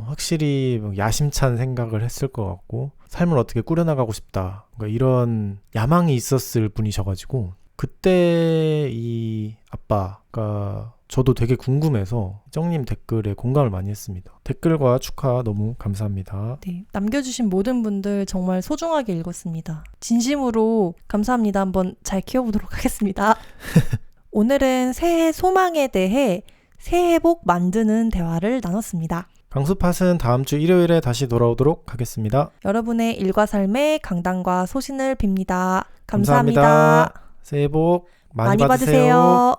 확실히 야심찬 생각을 했을 것 같고 삶을 어떻게 꾸려나가고 싶다 그러니까 이런 야망이 있었을 분이셔가지고 그때 이 아빠가 저도 되게 궁금해서 쩡님 댓글에 공감을 많이 했습니다. 댓글과 축하 너무 감사합니다. 네, 남겨주신 모든 분들 정말 소중하게 읽었습니다. 진심으로 감사합니다. 한번 잘 키워보도록 하겠습니다. 오늘은 새해 소망에 대해 새해 복 만드는 대화를 나눴습니다. 강수팟은 다음 주 일요일에 다시 돌아오도록 하겠습니다. 여러분의 일과 삶의 강단과 소신을 빕니다. 감사합니다. 새해 복 많이 받으세요.